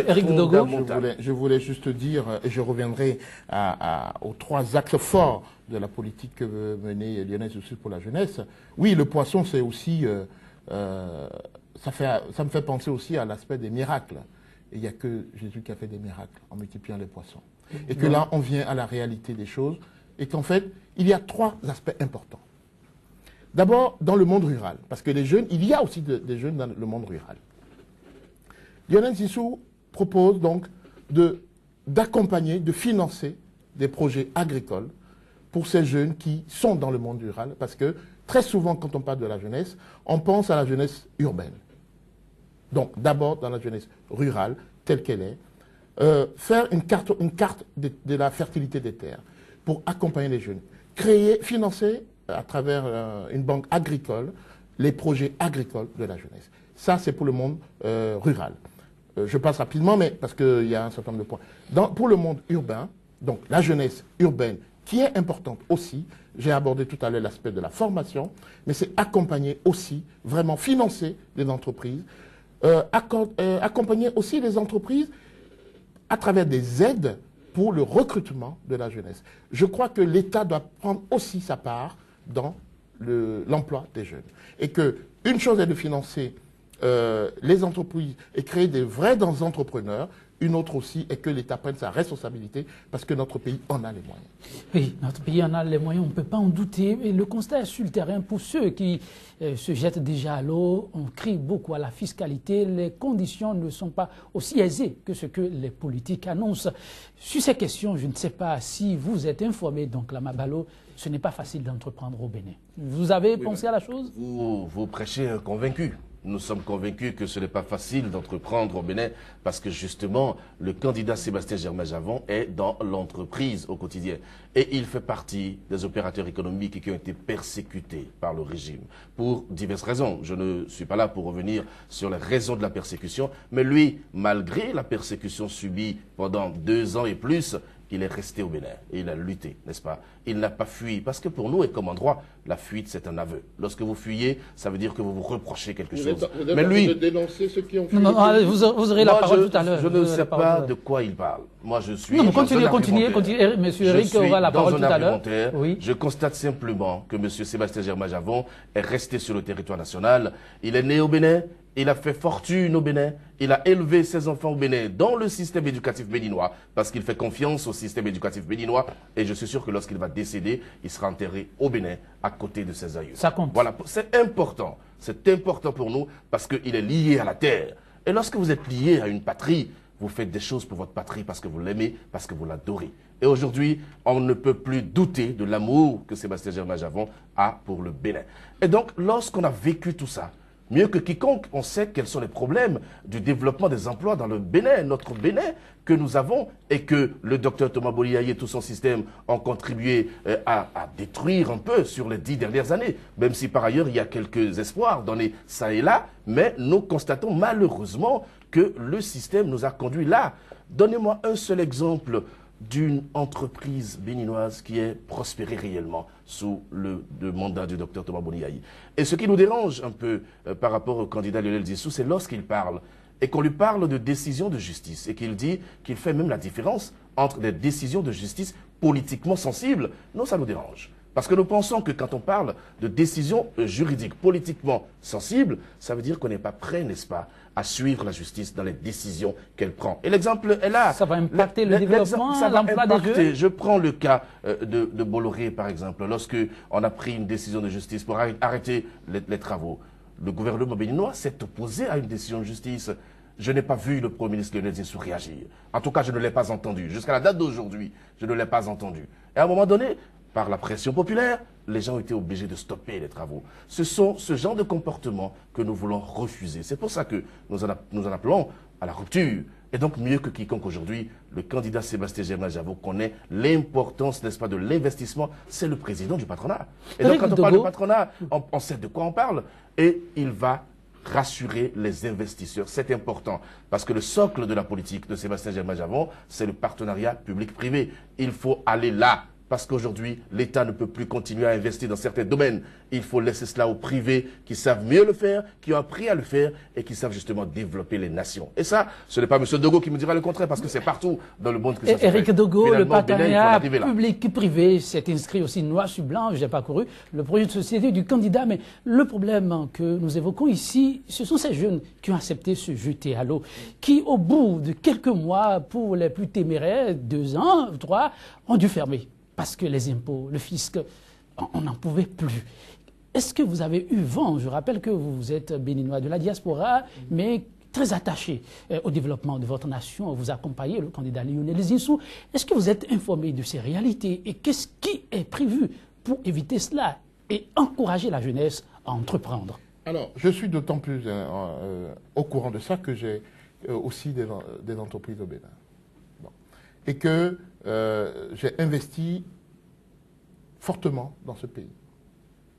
Éric Dogo. Je voulais juste dire, et je reviendrai aux 3 axes forts de la politique que veut mener Lionel Zinsou pour la jeunesse. Oui, le poisson, c'est aussi, ça me fait penser aussi à l'aspect des miracles. Et il n'y a que Jésus qui a fait des miracles en multipliant les poissons. Et que là, on vient à la réalité des choses, et qu'en fait, il y a 3 aspects importants. D'abord, dans le monde rural, parce que les jeunes, il y a aussi des jeunes dans le monde rural. Lionel Zinsou propose donc d'accompagner, de financer des projets agricoles pour ces jeunes qui sont dans le monde rural, parce que très souvent, quand on parle de la jeunesse, on pense à la jeunesse urbaine. Donc, d'abord, dans la jeunesse rurale, telle qu'elle est, faire une carte de la fertilité des terres pour accompagner les jeunes. Financer à travers une banque agricole les projets agricoles de la jeunesse. Ça, c'est pour le monde rural. Je passe rapidement, mais parce qu'il y a un certain nombre de points. Pour le monde urbain, donc la jeunesse urbaine, qui est importante aussi, j'ai abordé tout à l'heure l'aspect de la formation, mais c'est accompagner aussi, vraiment financer les entreprises, accompagner aussi les entreprises à travers des aides pour le recrutement de la jeunesse. Je crois que l'État doit prendre aussi sa part dans l'emploi des jeunes. Et qu'une chose est de financer les entreprises et créer des vrais entrepreneurs, une autre aussi est que l'État prenne sa responsabilité parce que notre pays en a les moyens. Oui, notre pays en a les moyens, on ne peut pas en douter. Et le constat est sur le terrain pour ceux qui se jettent déjà à l'eau. On crie beaucoup à la fiscalité. Les conditions ne sont pas aussi aisées que ce que les politiques annoncent. Sur ces questions, je ne sais pas si vous êtes informé, donc la Mabalo, ce n'est pas facile d'entreprendre au Bénin. Vous avez pensé à la chose? Vous prêchez un convaincu. Nous sommes convaincus que ce n'est pas facile d'entreprendre au Bénin parce que justement, le candidat Sébastien Germain-Javon est dans l'entreprise au quotidien. Et il fait partie des opérateurs économiques qui ont été persécutés par le régime pour diverses raisons. Je ne suis pas là pour revenir sur les raisons de la persécution, mais lui, malgré la persécution subie pendant 2 ans et plus, il est resté au Bénin et il a lutté, n'est-ce pas? Il n'a pas fui, parce que pour nous, et comme en droit, la fuite, c'est un aveu. Lorsque vous fuyez, ça veut dire que vous vous reprochez quelque chose. Mais lui, de dénoncer ceux qui ont fui. Non, vous aurez la parole tout à l'heure. Je ne sais pas de quoi il parle. Moi, je suis. Non, continuez. Monsieur Eric aura la parole tout à l'heure. Oui. Je constate simplement que monsieur Sébastien Germain-Javon est resté sur le territoire national. Il est né au Bénin. Il a fait fortune au Bénin, il a élevé ses enfants au Bénin dans le système éducatif béninois parce qu'il fait confiance au système éducatif béninois et je suis sûr que lorsqu'il va décéder, il sera enterré au Bénin à côté de ses aïeux. Ça compte. Voilà, c'est important pour nous parce qu'il est lié à la terre. Et lorsque vous êtes lié à une patrie, vous faites des choses pour votre patrie parce que vous l'aimez, parce que vous l'adorez. Et aujourd'hui, on ne peut plus douter de l'amour que Sébastien Germain-Javon a pour le Bénin. Et donc, lorsqu'on a vécu tout ça, mieux que quiconque, on sait quels sont les problèmes du développement des emplois dans le Bénin, notre Bénin que nous avons et que le docteur Thomas Boliaye et tout son système ont contribué à détruire un peu sur les 10 dernières années. Même si par ailleurs il y a quelques espoirs donnés ça et là, mais nous constatons malheureusement que le système nous a conduits là. Donnez-moi un seul exemple d'une entreprise béninoise qui est prospérée réellement sous le mandat du docteur Thomas Boniaï. Et ce qui nous dérange un peu par rapport au candidat Lionel Zinsou, c'est lorsqu'il parle et qu'on lui parle de décisions de justice et qu'il dit qu'il fait même la différence entre des décisions de justice politiquement sensibles. Non, ça nous dérange. Parce que nous pensons que quand on parle de décisions juridiques politiquement sensibles, ça veut dire qu'on n'est pas prêt, n'est-ce pas, à suivre la justice dans les décisions qu'elle prend. Et l'exemple est là. Ça va impacter le développement, l'emploi des jeunes. Je prends le cas de Bolloré, par exemple. Lorsque on a pris une décision de justice pour arrêter les travaux, le gouvernement béninois s'est opposé à une décision de justice. Je n'ai pas vu le Premier ministre Lionel Zinsou réagir. En tout cas, je ne l'ai pas entendu. Jusqu'à la date d'aujourd'hui, je ne l'ai pas entendu. Et à un moment donné, par la pression populaire, les gens ont été obligés de stopper les travaux. Ce sont ce genre de comportement que nous voulons refuser. C'est pour ça que nous en appelons à la rupture. Et donc, mieux que quiconque aujourd'hui, le candidat Sébastien Germain-Javo connaît l'importance, n'est-ce pas, de l'investissement. C'est le président du patronat. Et donc, quand on parle du patronat, on sait de quoi on parle. Et il va rassurer les investisseurs. C'est important parce que le socle de la politique de Sébastien Germain-Javo, c'est le partenariat public-privé. Il faut aller là. Parce qu'aujourd'hui, l'État ne peut plus continuer à investir dans certains domaines. Il faut laisser cela aux privés qui savent mieux le faire, qui ont appris à le faire et qui savent justement développer les nations. Et ça, ce n'est pas M. Dogo qui me dira le contraire parce que c'est partout dans le monde que ça se fait. Éric Dogo, le partenariat public-privé s'est inscrit aussi noir sur blanc. J'ai parcouru le projet de société du candidat. Mais le problème que nous évoquons ici, ce sont ces jeunes qui ont accepté se jeter à l'eau, qui au bout de quelques mois, pour les plus téméraires, 2 ans, 3, ont dû fermer. Parce que les impôts, le fisc, on n'en pouvait plus. Est-ce que vous avez eu vent? Je rappelle que vous êtes béninois de la diaspora, mais très attaché au développement de votre nation. Vous accompagnez le candidat Lionel Zinsou. Est-ce que vous êtes informé de ces réalités? Et qu'est-ce qui est prévu pour éviter cela et encourager la jeunesse à entreprendre? Alors, je suis d'autant plus au courant de ça que j'ai aussi des entreprises au Bénin. Bon. Et que j'ai investi fortement dans ce pays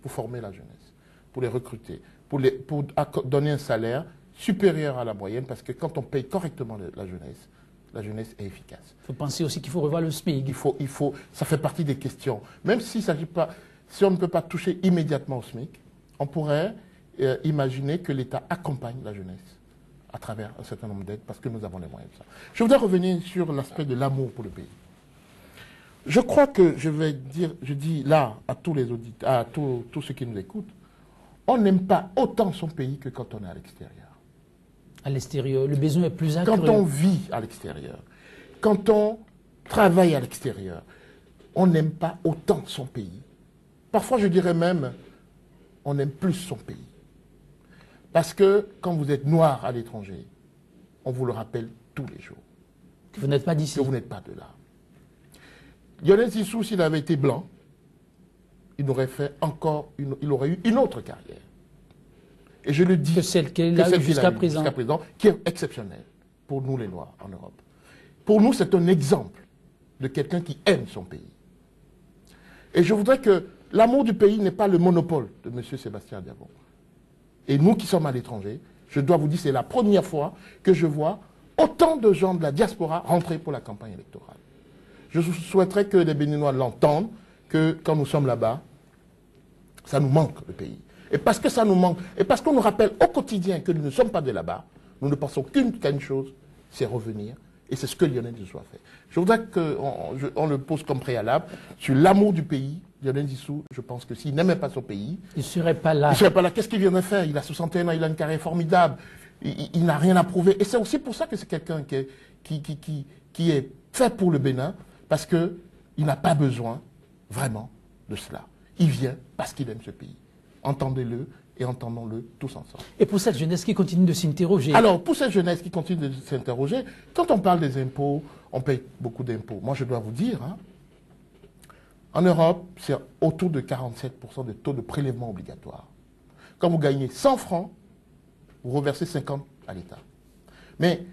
pour former la jeunesse, pour les recruter, pour donner un salaire supérieur à la moyenne, parce que quand on paye correctement la jeunesse est efficace. Vous pensez aussi qu'il faut revoir le SMIC? Ça fait partie des questions. Même s'il s'agit pas, si on ne peut pas toucher immédiatement au SMIC, on pourrait imaginer que l'État accompagne la jeunesse à travers un certain nombre d'aides, parce que nous avons les moyens de ça. Je voudrais revenir sur l'aspect de l'amour pour le pays. Je crois que je dis là à tous les auditeurs, à tous ceux qui nous écoutent, on n'aime pas autant son pays que quand on est à l'extérieur. À l'extérieur, le besoin est plus accru. Quand on vit à l'extérieur, quand on travaille à l'extérieur, on n'aime pas autant son pays. Parfois, je dirais même, on aime plus son pays. Parce que quand vous êtes noir à l'étranger, on vous le rappelle tous les jours. Que vous n'êtes pas d'ici. Que vous n'êtes pas de là. Lionel Zinsou, s'il avait été blanc, il aurait eu une autre carrière. Et je le dis, que celle qu'il a eue jusqu'à présent, qui est exceptionnelle pour nous les Noirs en Europe. Pour nous, c'est un exemple de quelqu'un qui aime son pays. Et je voudrais que l'amour du pays n'est pas le monopole de M. Sébastien Diabon. Et nous qui sommes à l'étranger, je dois vous dire, c'est la première fois que je vois autant de gens de la diaspora rentrer pour la campagne électorale. Je souhaiterais que les Béninois l'entendent, que quand nous sommes là-bas, ça nous manque le pays. Et parce que ça nous manque, et parce qu'on nous rappelle au quotidien que nous ne sommes pas de là-bas, nous ne pensons qu'à une chose, c'est revenir. Et c'est ce que Lionel Zinsou a fait. Je voudrais qu'on le pose comme préalable sur l'amour du pays. Lionel Zinsou, je pense que s'il n'aimait pas son pays, il ne serait pas là. Il ne serait pas là. Qu'est-ce qu'il viendrait faire? Il a 61 ans, il a une carrière formidable. Il n'a rien à prouver. Et c'est aussi pour ça que c'est quelqu'un qui est fait pour le Bénin, parce qu'il n'a pas besoin vraiment de cela. Il vient parce qu'il aime ce pays. Entendez-le et entendons-le tous ensemble. Et pour cette jeunesse qui continue de s'interroger? Alors, pour cette jeunesse qui continue de s'interroger, quand on parle des impôts, on paye beaucoup d'impôts. Moi, je dois vous dire, en Europe, c'est autour de 47% de taux de prélèvement obligatoire. Quand vous gagnez 100 francs, vous reversez 50 à l'État. Mais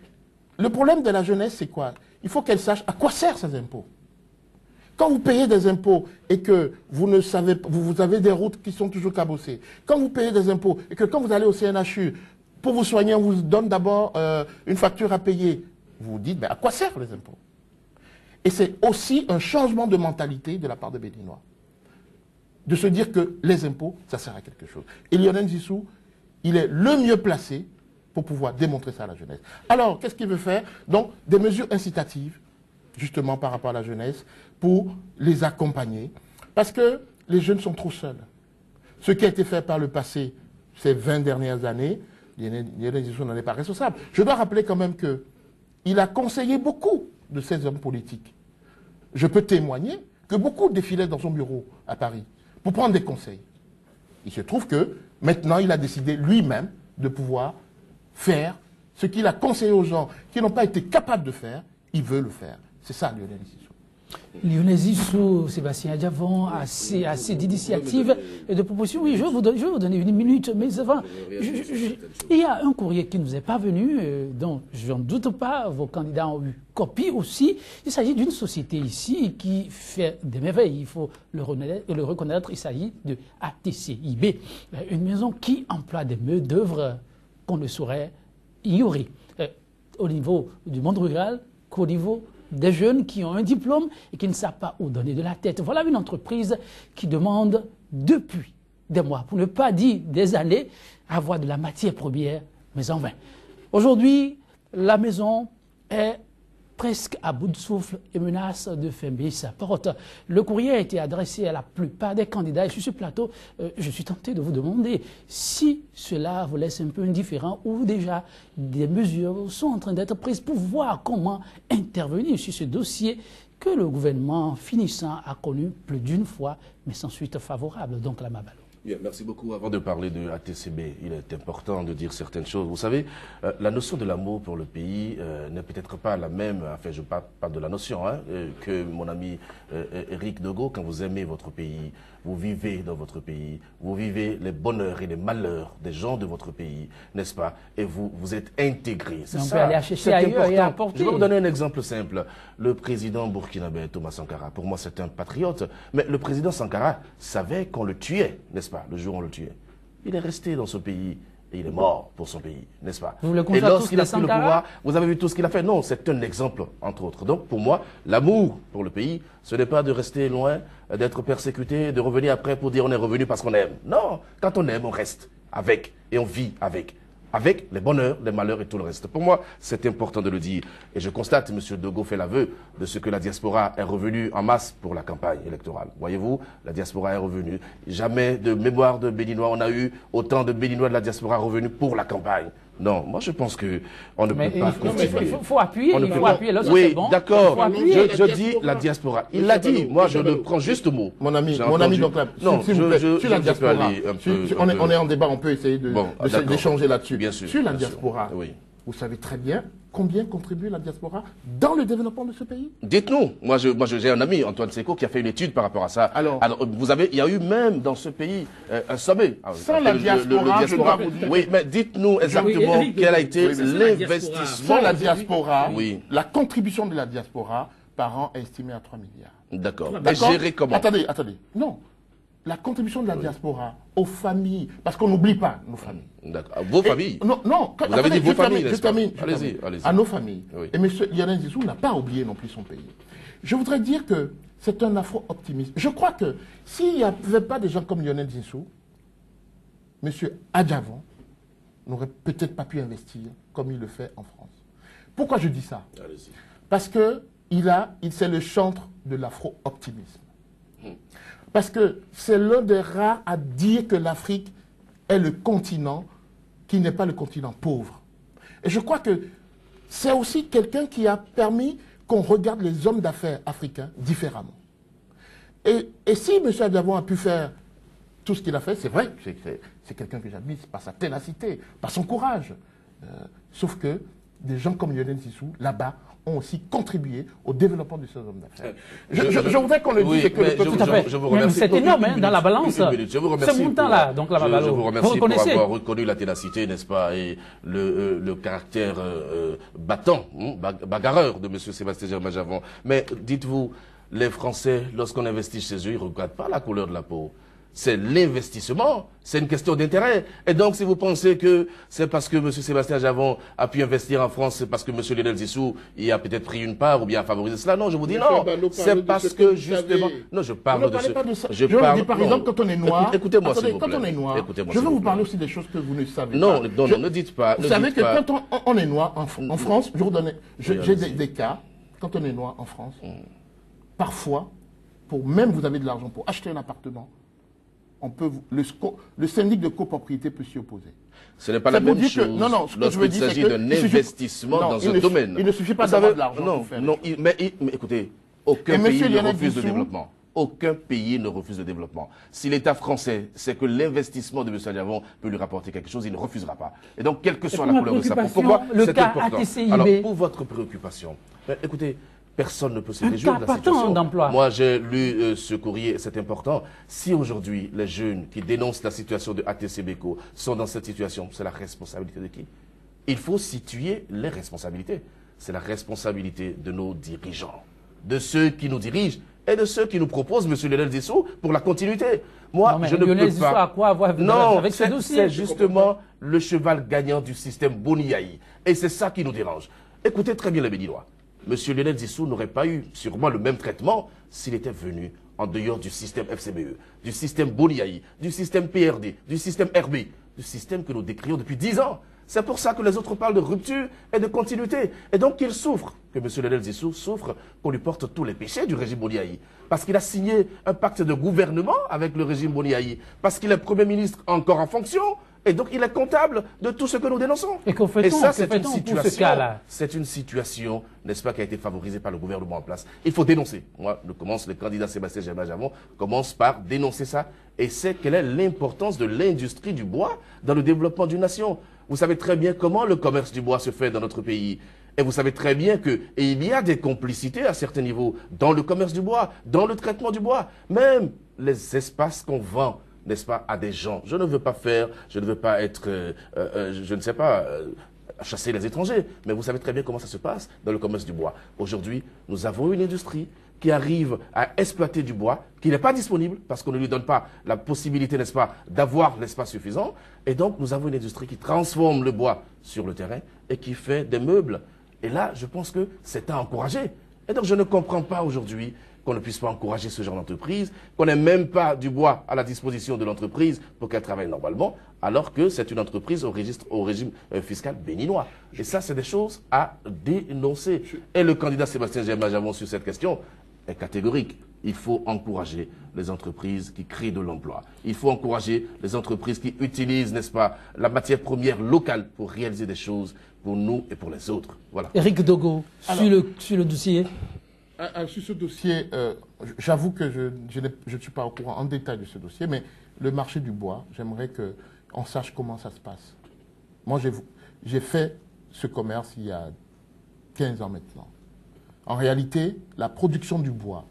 le problème de la jeunesse, c'est quoi? Il faut qu'elle sache à quoi servent ces impôts. Quand vous payez des impôts et que vous avez des routes qui sont toujours cabossées, quand vous payez des impôts et que quand vous allez au CNHU, pour vous soigner, on vous donne d'abord une facture à payer, vous vous dites, mais à quoi servent les impôts? Et c'est aussi un changement de mentalité de la part des Béninois. De se dire que les impôts, ça sert à quelque chose. Et Lionel Zissou, il est le mieux placé pour pouvoir démontrer ça à la jeunesse. Alors, qu'est-ce qu'il veut faire? Donc, des mesures incitatives, justement par rapport à la jeunesse, pour les accompagner. Parce que les jeunes sont trop seuls. Ce qui a été fait par le passé, ces 20 dernières années, Lionel Zissou n'en est pas responsable. Je dois rappeler quand même qu'il a conseillé beaucoup de ces hommes politiques. Je peux témoigner que beaucoup défilaient dans son bureau à Paris pour prendre des conseils. Il se trouve que maintenant, il a décidé lui-même de pouvoir faire ce qu'il a conseillé aux gens qui n'ont pas été capables de faire. Il veut le faire. C'est ça, Lionel Zissou. Lionel Zissou, Sébastien Adjavon, assez d'initiatives et de propositions. Oui, je vais vous donner une minute, mais avant, il y a un courrier qui ne nous est pas venu, dont je n'en doute pas, vos candidats ont eu copie aussi. Il s'agit d'une société ici qui fait des merveilles, il faut le reconnaître, il s'agit de ATCIB, une maison qui emploie des main-d'œuvre qu'on ne saurait ignorer, au niveau du monde rural qu'au niveau des jeunes qui ont un diplôme et qui ne savent pas où donner de la tête. Voilà une entreprise qui demande depuis des mois, pour ne pas dire des années, avoir de la matière première, mais en vain. Aujourd'hui, la maison est presque à bout de souffle et menace de fermer sa porte. Le courrier a été adressé à la plupart des candidats et sur ce plateau, je suis tenté de vous demander si cela vous laisse un peu indifférent ou déjà des mesures sont en train d'être prises pour voir comment intervenir sur ce dossier que le gouvernement finissant a connu plus d'une fois, mais sans suite favorable. Donc la Mabalo. Bien, merci beaucoup. Avant de parler de ATCB, il est important de dire certaines choses. Vous savez, la notion de l'amour pour le pays n'est peut-être pas la même, enfin je parle pas de la notion, que mon ami Éric Dogo. Quand vous aimez votre pays, vous vivez dans votre pays, vous vivez les bonheurs et les malheurs des gens de votre pays, n'est-ce pas? Et vous êtes intégrés. C'est ça. On peut aller chercher ailleurs et apporter. Je vais vous donner un exemple simple. Le président burkinabé Thomas Sankara, pour moi c'est un patriote, mais le président Sankara savait qu'on le tuait, n'est-ce pas, le jour où on le tuait. Il est resté dans ce pays et il est mort pour son pays, n'est-ce pas? Vous le et lorsqu'il a pris le pouvoir, vous avez vu tout ce qu'il a fait? Non, c'est un exemple, entre autres. Donc pour moi, l'amour pour le pays, ce n'est pas de rester loin, d'être persécuté, de revenir après pour dire on est revenu parce qu'on aime. Non, quand on aime, on reste avec et on vit avec les bonheurs, les malheurs et tout le reste. Pour moi, c'est important de le dire. Et je constate, M. Dogo fait l'aveu de ce que la diaspora est revenue en masse pour la campagne électorale. Voyez-vous, la diaspora est revenue. Jamais de mémoire de Béninois, on a eu autant de Béninois de la diaspora revenus pour la campagne. Non, moi je pense que on ne peut pas. Il faut appuyer, il faut appuyer. Oui, d'accord. Je dis la diaspora. Il l'a dit. Moi, je le prends juste au mot. Mon ami, donc là, non, sur la diaspora, on est en débat, on peut essayer d'échanger là-dessus. Bien sûr. Sur la diaspora, vous savez très bien combien contribue la diaspora dans le développement de ce pays? Dites-nous. Moi, j'ai un ami, Antoine Seco, qui a fait une étude par rapport à ça. Alors il y a eu même dans ce pays un sommet. Sans la diaspora, oui, mais dites-nous exactement quel a été l'investissement. Sans la diaspora, la contribution de la diaspora par an est estimée à 3 milliards. D'accord. Mais géré comment? Attendez. Non. La contribution de la diaspora aux familles, parce qu'on n'oublie pas nos familles. D'accord. Vos familles? Non. Vous avez dit vos familles, je termine. Allez-y. À nos familles. Oui. Et M. Lionel Zissou n'a pas oublié non plus son pays. Je voudrais dire que c'est un afro-optimiste. Je crois que s'il n'y avait pas des gens comme Lionel Zissou, M. Adjavon n'aurait peut-être pas pu investir comme il le fait en France. Pourquoi je dis ça? Allez-y. Parce que c'est le chantre de l'afro-optimisme. Parce que c'est l'un des rares à dire que l'Afrique est le continent qui n'est pas le continent pauvre. Et je crois que c'est aussi quelqu'un qui a permis qu'on regarde les hommes d'affaires africains différemment. Et si M. Adjavon a pu faire tout ce qu'il a fait, c'est vrai que c'est quelqu'un que j'admire par sa ténacité, par son courage. Sauf que des gens comme Lionel Zissou, là-bas, ont aussi contribué au développement de ces hommes d'affaires. Je voudrais qu'on le dise et que le peuple... Tout à fait. C'est énorme, dans la balance. Je vous remercie. Ce montant-là, donc la je vous remercie pour avoir reconnu la ténacité, n'est-ce pas, et le caractère battant, bagarreur de M. Sébastien Germain-Javon. Mais dites-vous, les Français, lorsqu'on investit chez eux, ils ne regardent pas la couleur de la peau. c'est l'investissement, c'est une question d'intérêt. Et donc, si vous pensez que c'est parce que M. Sébastien Javon a pu investir en France, c'est parce que M. Lionel Zissou y a peut-être pris une part ou bien a favorisé cela. Non, je vous dis non. C'est parce que, justement... Non, je parle de ce... Je parle, par exemple, quand on est noir... Écoutez-moi, s'il vous plaît. Quand on est noir, je veux vous parler aussi des choses que vous ne savez pas. Non, ne dites pas. Vous savez que quand on est noir en France, je vous donne... J'ai des cas, quand on est noir en France, parfois, même vous avez de l'argent pour acheter un appartement, le syndic de copropriété peut s'y opposer. Ce n'est pas la même chose. Non, ce que je veux dire, c'est qu'il s'agit d'un investissement dans un domaine. Il ne suffit pas d'avoir de l'argent pour faire. Mais écoutez, aucun pays ne refuse le développement. Aucun pays ne refuse le développement. Si l'État français sait que l'investissement de M. Javon peut lui rapporter quelque chose, il ne refusera pas. Et donc, quelle que soit la couleur de sa peau, pour moi, c'est important. Alors, pour votre préoccupation, écoutez, personne ne peut se réjouir de la situation. Moi, j'ai lu ce courrier, c'est important. Si aujourd'hui, les jeunes qui dénoncent la situation de ATC Beko sont dans cette situation, c'est la responsabilité de qui? Il faut situer les responsabilités. C'est la responsabilité de nos dirigeants, de ceux qui nous dirigent et de ceux qui nous proposent M. Lionel Zissou pour la continuité. Moi, je ne peux pas... À quoi avoir avec ce dossier? C'est justement le cheval gagnant du système Boniaï. Et c'est ça qui nous dérange. Écoutez très bien les Béninois. M. Lionel Zissou n'aurait pas eu sûrement le même traitement s'il était venu en dehors du système FCBE, du système Boniaï, du système PRD, du système RB, du système que nous décrions depuis 10 ans. C'est pour ça que les autres parlent de rupture et de continuité. Et donc qu'il souffre, que M. Lionel Zissou souffre, qu'on lui porte tous les péchés du régime Boniaï. Parce qu'il a signé un pacte de gouvernement avec le régime Boniaï. Parce qu'il est Premier ministre encore en fonction. Et donc il est comptable de tout ce que nous dénonçons. Et ça, c'est une situation, n'est-ce pas, qui a été favorisée par le gouvernement en place. Il faut dénoncer. Moi, le candidat Sébastien Javon commence par dénoncer ça. Et c'est quelle est l'importance de l'industrie du bois dans le développement d'une nation. Vous savez très bien comment le commerce du bois se fait dans notre pays. Et vous savez très bien qu'il y a des complicités à certains niveaux dans le commerce du bois, dans le traitement du bois. Même les espaces qu'on vend, n'est-ce pas, à des gens. Je ne veux pas être, je ne sais pas, chasser les étrangers. Mais vous savez très bien comment ça se passe dans le commerce du bois. Aujourd'hui, nous avons une industrie qui arrive à exploiter du bois, qui n'est pas disponible, parce qu'on ne lui donne pas la possibilité, n'est-ce pas, d'avoir l'espace suffisant. Et donc, nous avons une industrie qui transforme le bois sur le terrain et qui fait des meubles. Et là, je pense que c'est à encourager. Et donc, je ne comprends pas aujourd'hui qu'on ne puisse pas encourager ce genre d'entreprise, qu'on n'ait même pas du bois à la disposition de l'entreprise pour qu'elle travaille normalement, alors que c'est une entreprise au régime fiscal béninois. Et ça, c'est des choses à dénoncer. Et le candidat Sébastien Javon sur cette question est catégorique. Il faut encourager les entreprises qui créent de l'emploi. Il faut encourager les entreprises qui utilisent, n'est-ce pas, la matière première locale pour réaliser des choses pour nous et pour les autres. Voilà. Éric Dogo, sur le dossier. Sur ce dossier, j'avoue que je ne suis pas au courant en détail de ce dossier, mais le marché du bois, j'aimerais qu'on sache comment ça se passe. Moi, j'ai fait ce commerce il y a 15 ans maintenant. En réalité, la production du bois,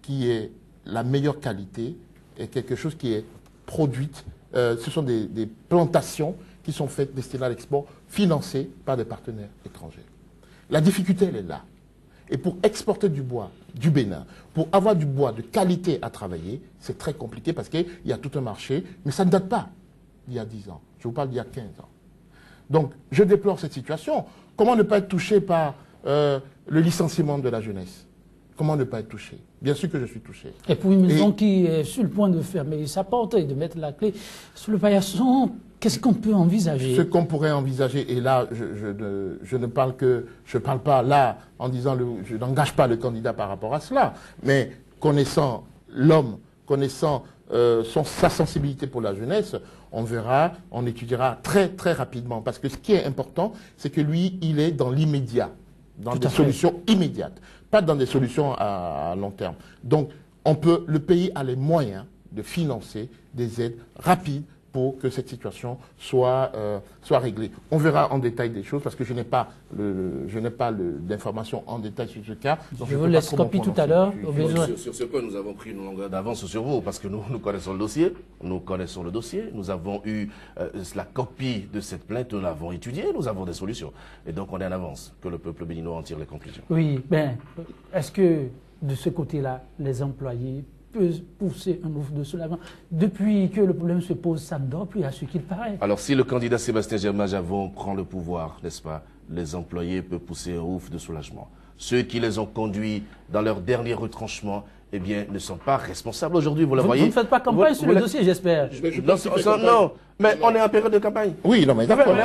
qui est la meilleure qualité, est quelque chose qui est produite. Ce sont des plantations qui sont faites, destinées à l'export, financées par des partenaires étrangers. La difficulté, elle est là. Et pour exporter du bois du Bénin, pour avoir du bois de qualité à travailler, c'est très compliqué parce qu'il y a tout un marché, mais ça ne date pas d'il y a 10 ans. Je vous parle d'il y a 15 ans. Donc, je déplore cette situation. Comment ne pas être touché par le licenciement de la jeunesse? Comment ne pas être touché? Bien sûr que je suis touché. Et pour une maison qui est sur le point de fermer sa porte et de mettre la clé sur le paillasson, qu'est-ce qu'on peut envisager? Ce qu'on pourrait envisager, et là, je ne parle pas là en disant, je n'engage pas le candidat par rapport à cela, mais connaissant l'homme, connaissant sa sensibilité pour la jeunesse, on verra, on étudiera très très rapidement. Parce que ce qui est important, c'est que lui, il est dans l'immédiat, dans des solutions immédiates, pas dans des solutions à long terme. Donc, le pays a les moyens de financer des aides rapides pour que cette situation soit réglée. On verra en détail des choses parce que je n'ai pas d'informations en détail sur ce cas. Donc je vous laisse copie tout à l'heure. Sur ce point, nous avons pris une longueur d'avance sur vous parce que nous connaissons le dossier. Nous avons eu la copie de cette plainte, nous l'avons étudiée, nous avons des solutions. Et donc on est en avance, que le peuple béninois en tire les conclusions. Oui, est-ce que de ce côté-là, les employés peut pousser un ouf de soulagement. Depuis que le problème se pose, ça ne dort plus à ce qu'il paraît. Alors, si le candidat Sébastien Germain Javon prend le pouvoir, n'est-ce pas, les employés peuvent pousser un ouf de soulagement. Ceux qui les ont conduits dans leur dernier retranchement, eh bien, ne sont pas responsables aujourd'hui, vous le voyez. Vous ne faites pas campagne sur le dossier, j'espère. Non, mais on est en période de campagne. Oui, non, mais d'accord.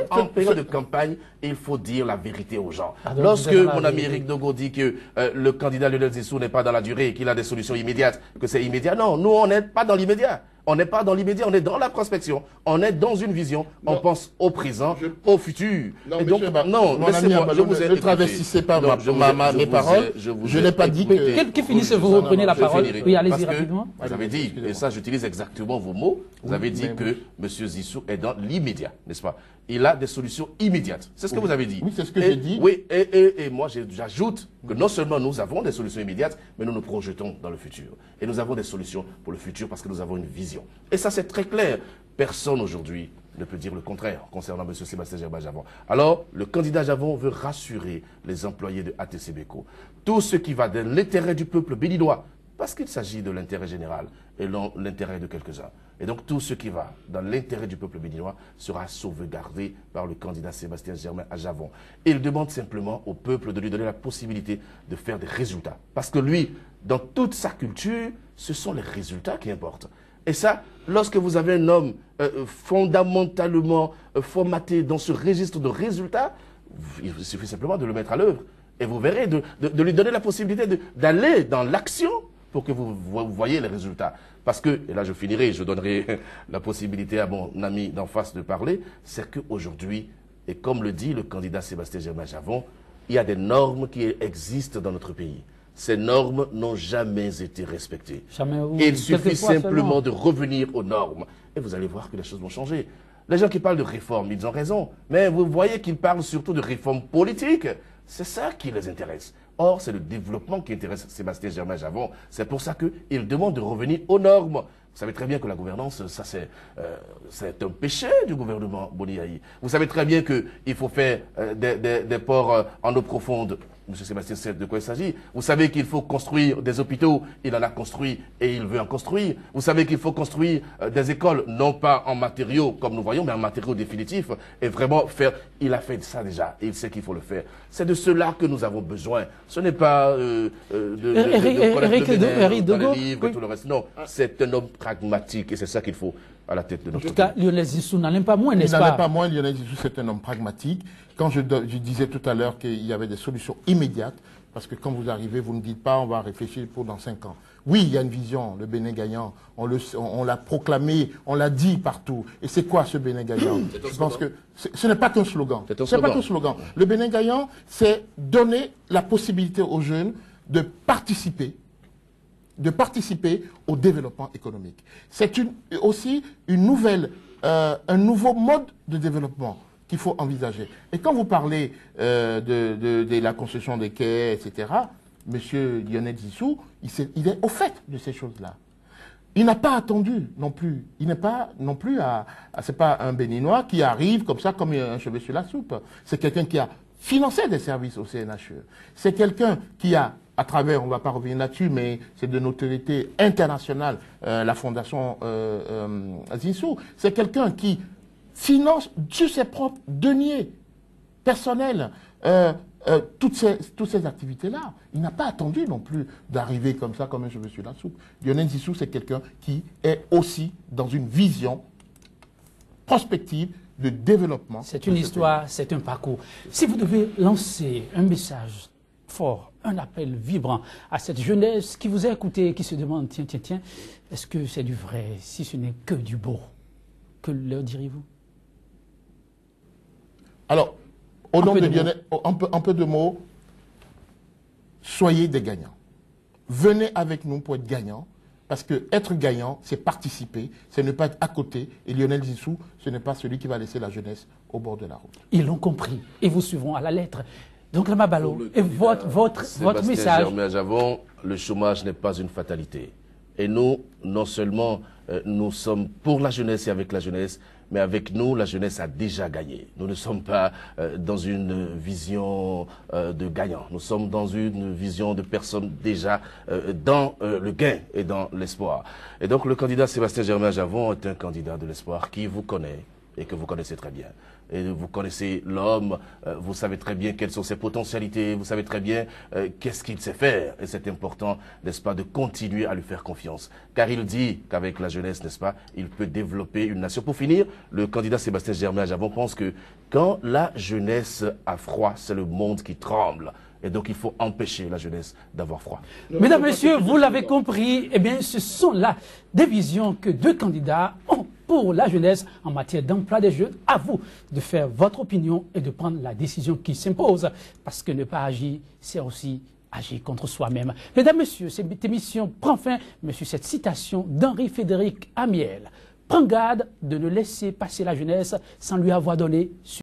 En période de campagne, il faut dire la vérité aux gens. Lorsque mon ami Eric Dogo dit que le candidat Lionel Zissou n'est pas dans la durée et qu'il a des solutions immédiates, que c'est immédiat, non, nous, on n'est pas dans l'immédiat. On n'est pas dans l'immédiat, on est dans la prospection. On est dans une vision. On pense au présent, au futur. Non, et donc, ne travestissez pas mes paroles. Je n'ai pas dit que... Que finissez-vous, vous prenez la parole. Oui, allez-y rapidement. Vous avez dit, et ça j'utilise exactement vos mots, vous avez dit que M. Zissou est dans l'immédiat, n'est-ce pas? Il a des solutions immédiates. C'est ce que vous avez dit. Oui, c'est ce que j'ai dit. Oui, et moi j'ajoute que non seulement nous avons des solutions immédiates, mais nous nous projetons dans le futur. Et nous avons des solutions pour le futur parce que nous avons une vision. Et ça c'est très clair. Personne aujourd'hui ne peut dire le contraire concernant M. Sébastien Germain Javon. Alors, le candidat Javon veut rassurer les employés de ATC-BECO. Tout ce qui va de l'intérêt du peuple béninois, parce qu'il s'agit de l'intérêt général et non l'intérêt de quelques-uns. Et donc tout ce qui va dans l'intérêt du peuple béninois sera sauvegardé par le candidat Sébastien Germain Javon. Il demande simplement au peuple de lui donner la possibilité de faire des résultats. Parce que lui, dans toute sa culture, ce sont les résultats qui importent. Et ça, lorsque vous avez un homme fondamentalement formaté dans ce registre de résultats, il suffit simplement de le mettre à l'œuvre. Et vous verrez, de lui donner la possibilité d'aller dans l'action pour que vous voyez les résultats. Parce que, et là je finirai, je donnerai la possibilité à mon ami d'en face de parler, c'est qu'aujourd'hui, et comme le dit le candidat Sébastien Germain Javon, il y a des normes qui existent dans notre pays. Ces normes n'ont jamais été respectées. Il suffit simplement de revenir aux normes. Et vous allez voir que les choses vont changer. Les gens qui parlent de réforme, ils ont raison. Mais vous voyez qu'ils parlent surtout de réforme politique. C'est ça qui les intéresse. Or, c'est le développement qui intéresse Sébastien Germain Javon. C'est pour ça qu'il demande de revenir aux normes. Vous savez très bien que la gouvernance, ça c'est un péché du gouvernement Boniaï. Vous savez très bien qu'il faut faire des ports en eau profonde. Monsieur Sébastien sait de quoi il s'agit. Vous savez qu'il faut construire des hôpitaux, il en a construit et il veut en construire. Vous savez qu'il faut construire des écoles, non pas en matériaux comme nous voyons, mais en matériaux définitifs. Et vraiment faire, il a fait ça déjà et il sait qu'il faut le faire. C'est de cela que nous avons besoin. Ce n'est pas Eric Dogo, les livres et tout le reste. Non, c'est un homme pragmatique et c'est ça qu'il faut à la tête de notre pays. En tout cas, Lionel Zissou n'en aime pas moins, n'est-ce pas? Il n'en aime pas moins, Lionel Zissou, c'est un homme pragmatique. Quand je disais tout à l'heure qu'il y avait des solutions immédiates, parce que quand vous arrivez, vous ne dites pas on va réfléchir pour dans 5 ans. Oui, il y a une vision, le Bénin gagnant, on l'a proclamé, on l'a dit partout. Et c'est quoi ce Bénin gagnant? Je pense que ce n'est pas qu'un slogan. Ce n'est pas qu'un slogan. Le Bénin gagnant, c'est donner la possibilité aux jeunes de participer au développement économique. C'est aussi un nouveau mode de développement qu'il faut envisager. Et quand vous parlez de la construction des quais, etc., M. Lionel Zissou, il est au fait de ces choses-là. Il n'a pas attendu non plus. Il n'est pas non plus c'est pas un Béninois qui arrive comme ça, comme un cheveu sur la soupe. C'est quelqu'un qui a financé des services au CNHE. C'est quelqu'un qui a, à travers, on ne va pas revenir là-dessus, mais c'est de notoriété internationale, la fondation Zissou. C'est quelqu'un qui finance sur ses propres deniers personnels toutes ces activités-là. Il n'a pas attendu non plus d'arriver comme ça, comme un cheveu sur la soupe. Lionel Zissou, c'est quelqu'un qui est aussi dans une vision prospective de développement. C'est une histoire, c'est un parcours. Si vous devez lancer un message fort, un appel vibrant à cette jeunesse qui vous a écouté, qui se demande, tiens, est-ce que c'est du vrai, si ce n'est que du beau? Que leur direz-vous? Alors, au nom de Lionel, un peu de mots, soyez des gagnants. Venez avec nous pour être gagnants, parce que être gagnant, c'est participer, c'est ne pas être à côté. Et Lionel Zissou, ce n'est pas celui qui va laisser la jeunesse au bord de la route. Ils l'ont compris et vous suivront à la lettre. Donc, Lama Balo, et votre message. Germain Javon, le chômage n'est pas une fatalité. Et nous, non seulement nous sommes pour la jeunesse et avec la jeunesse, mais avec nous, la jeunesse a déjà gagné. Nous ne sommes pas dans une vision de gagnant. Nous sommes dans une vision de personnes déjà dans le gain et dans l'espoir. Et donc le candidat Sébastien Germain Javon est un candidat de l'espoir qui vous connaît et que vous connaissez très bien. Et vous connaissez l'homme, vous savez très bien quelles sont ses potentialités, vous savez très bien qu'est-ce qu'il sait faire. Et c'est important, n'est-ce pas, de continuer à lui faire confiance. Car il dit qu'avec la jeunesse, n'est-ce pas, il peut développer une nation. Pour finir, le candidat Sébastien Germain Javon pense que quand la jeunesse a froid, c'est le monde qui tremble. Et donc, il faut empêcher la jeunesse d'avoir froid. Mesdames, Messieurs, vous l'avez compris, eh bien, ce sont là des visions que deux candidats ont pour la jeunesse en matière d'emploi des jeunes. À vous de faire votre opinion et de prendre la décision qui s'impose. Parce que ne pas agir, c'est aussi agir contre soi-même. Mesdames, Messieurs, cette émission prend fin, sur cette citation d'Henri-Frédéric Amiel. Prends garde de ne laisser passer la jeunesse sans lui avoir donné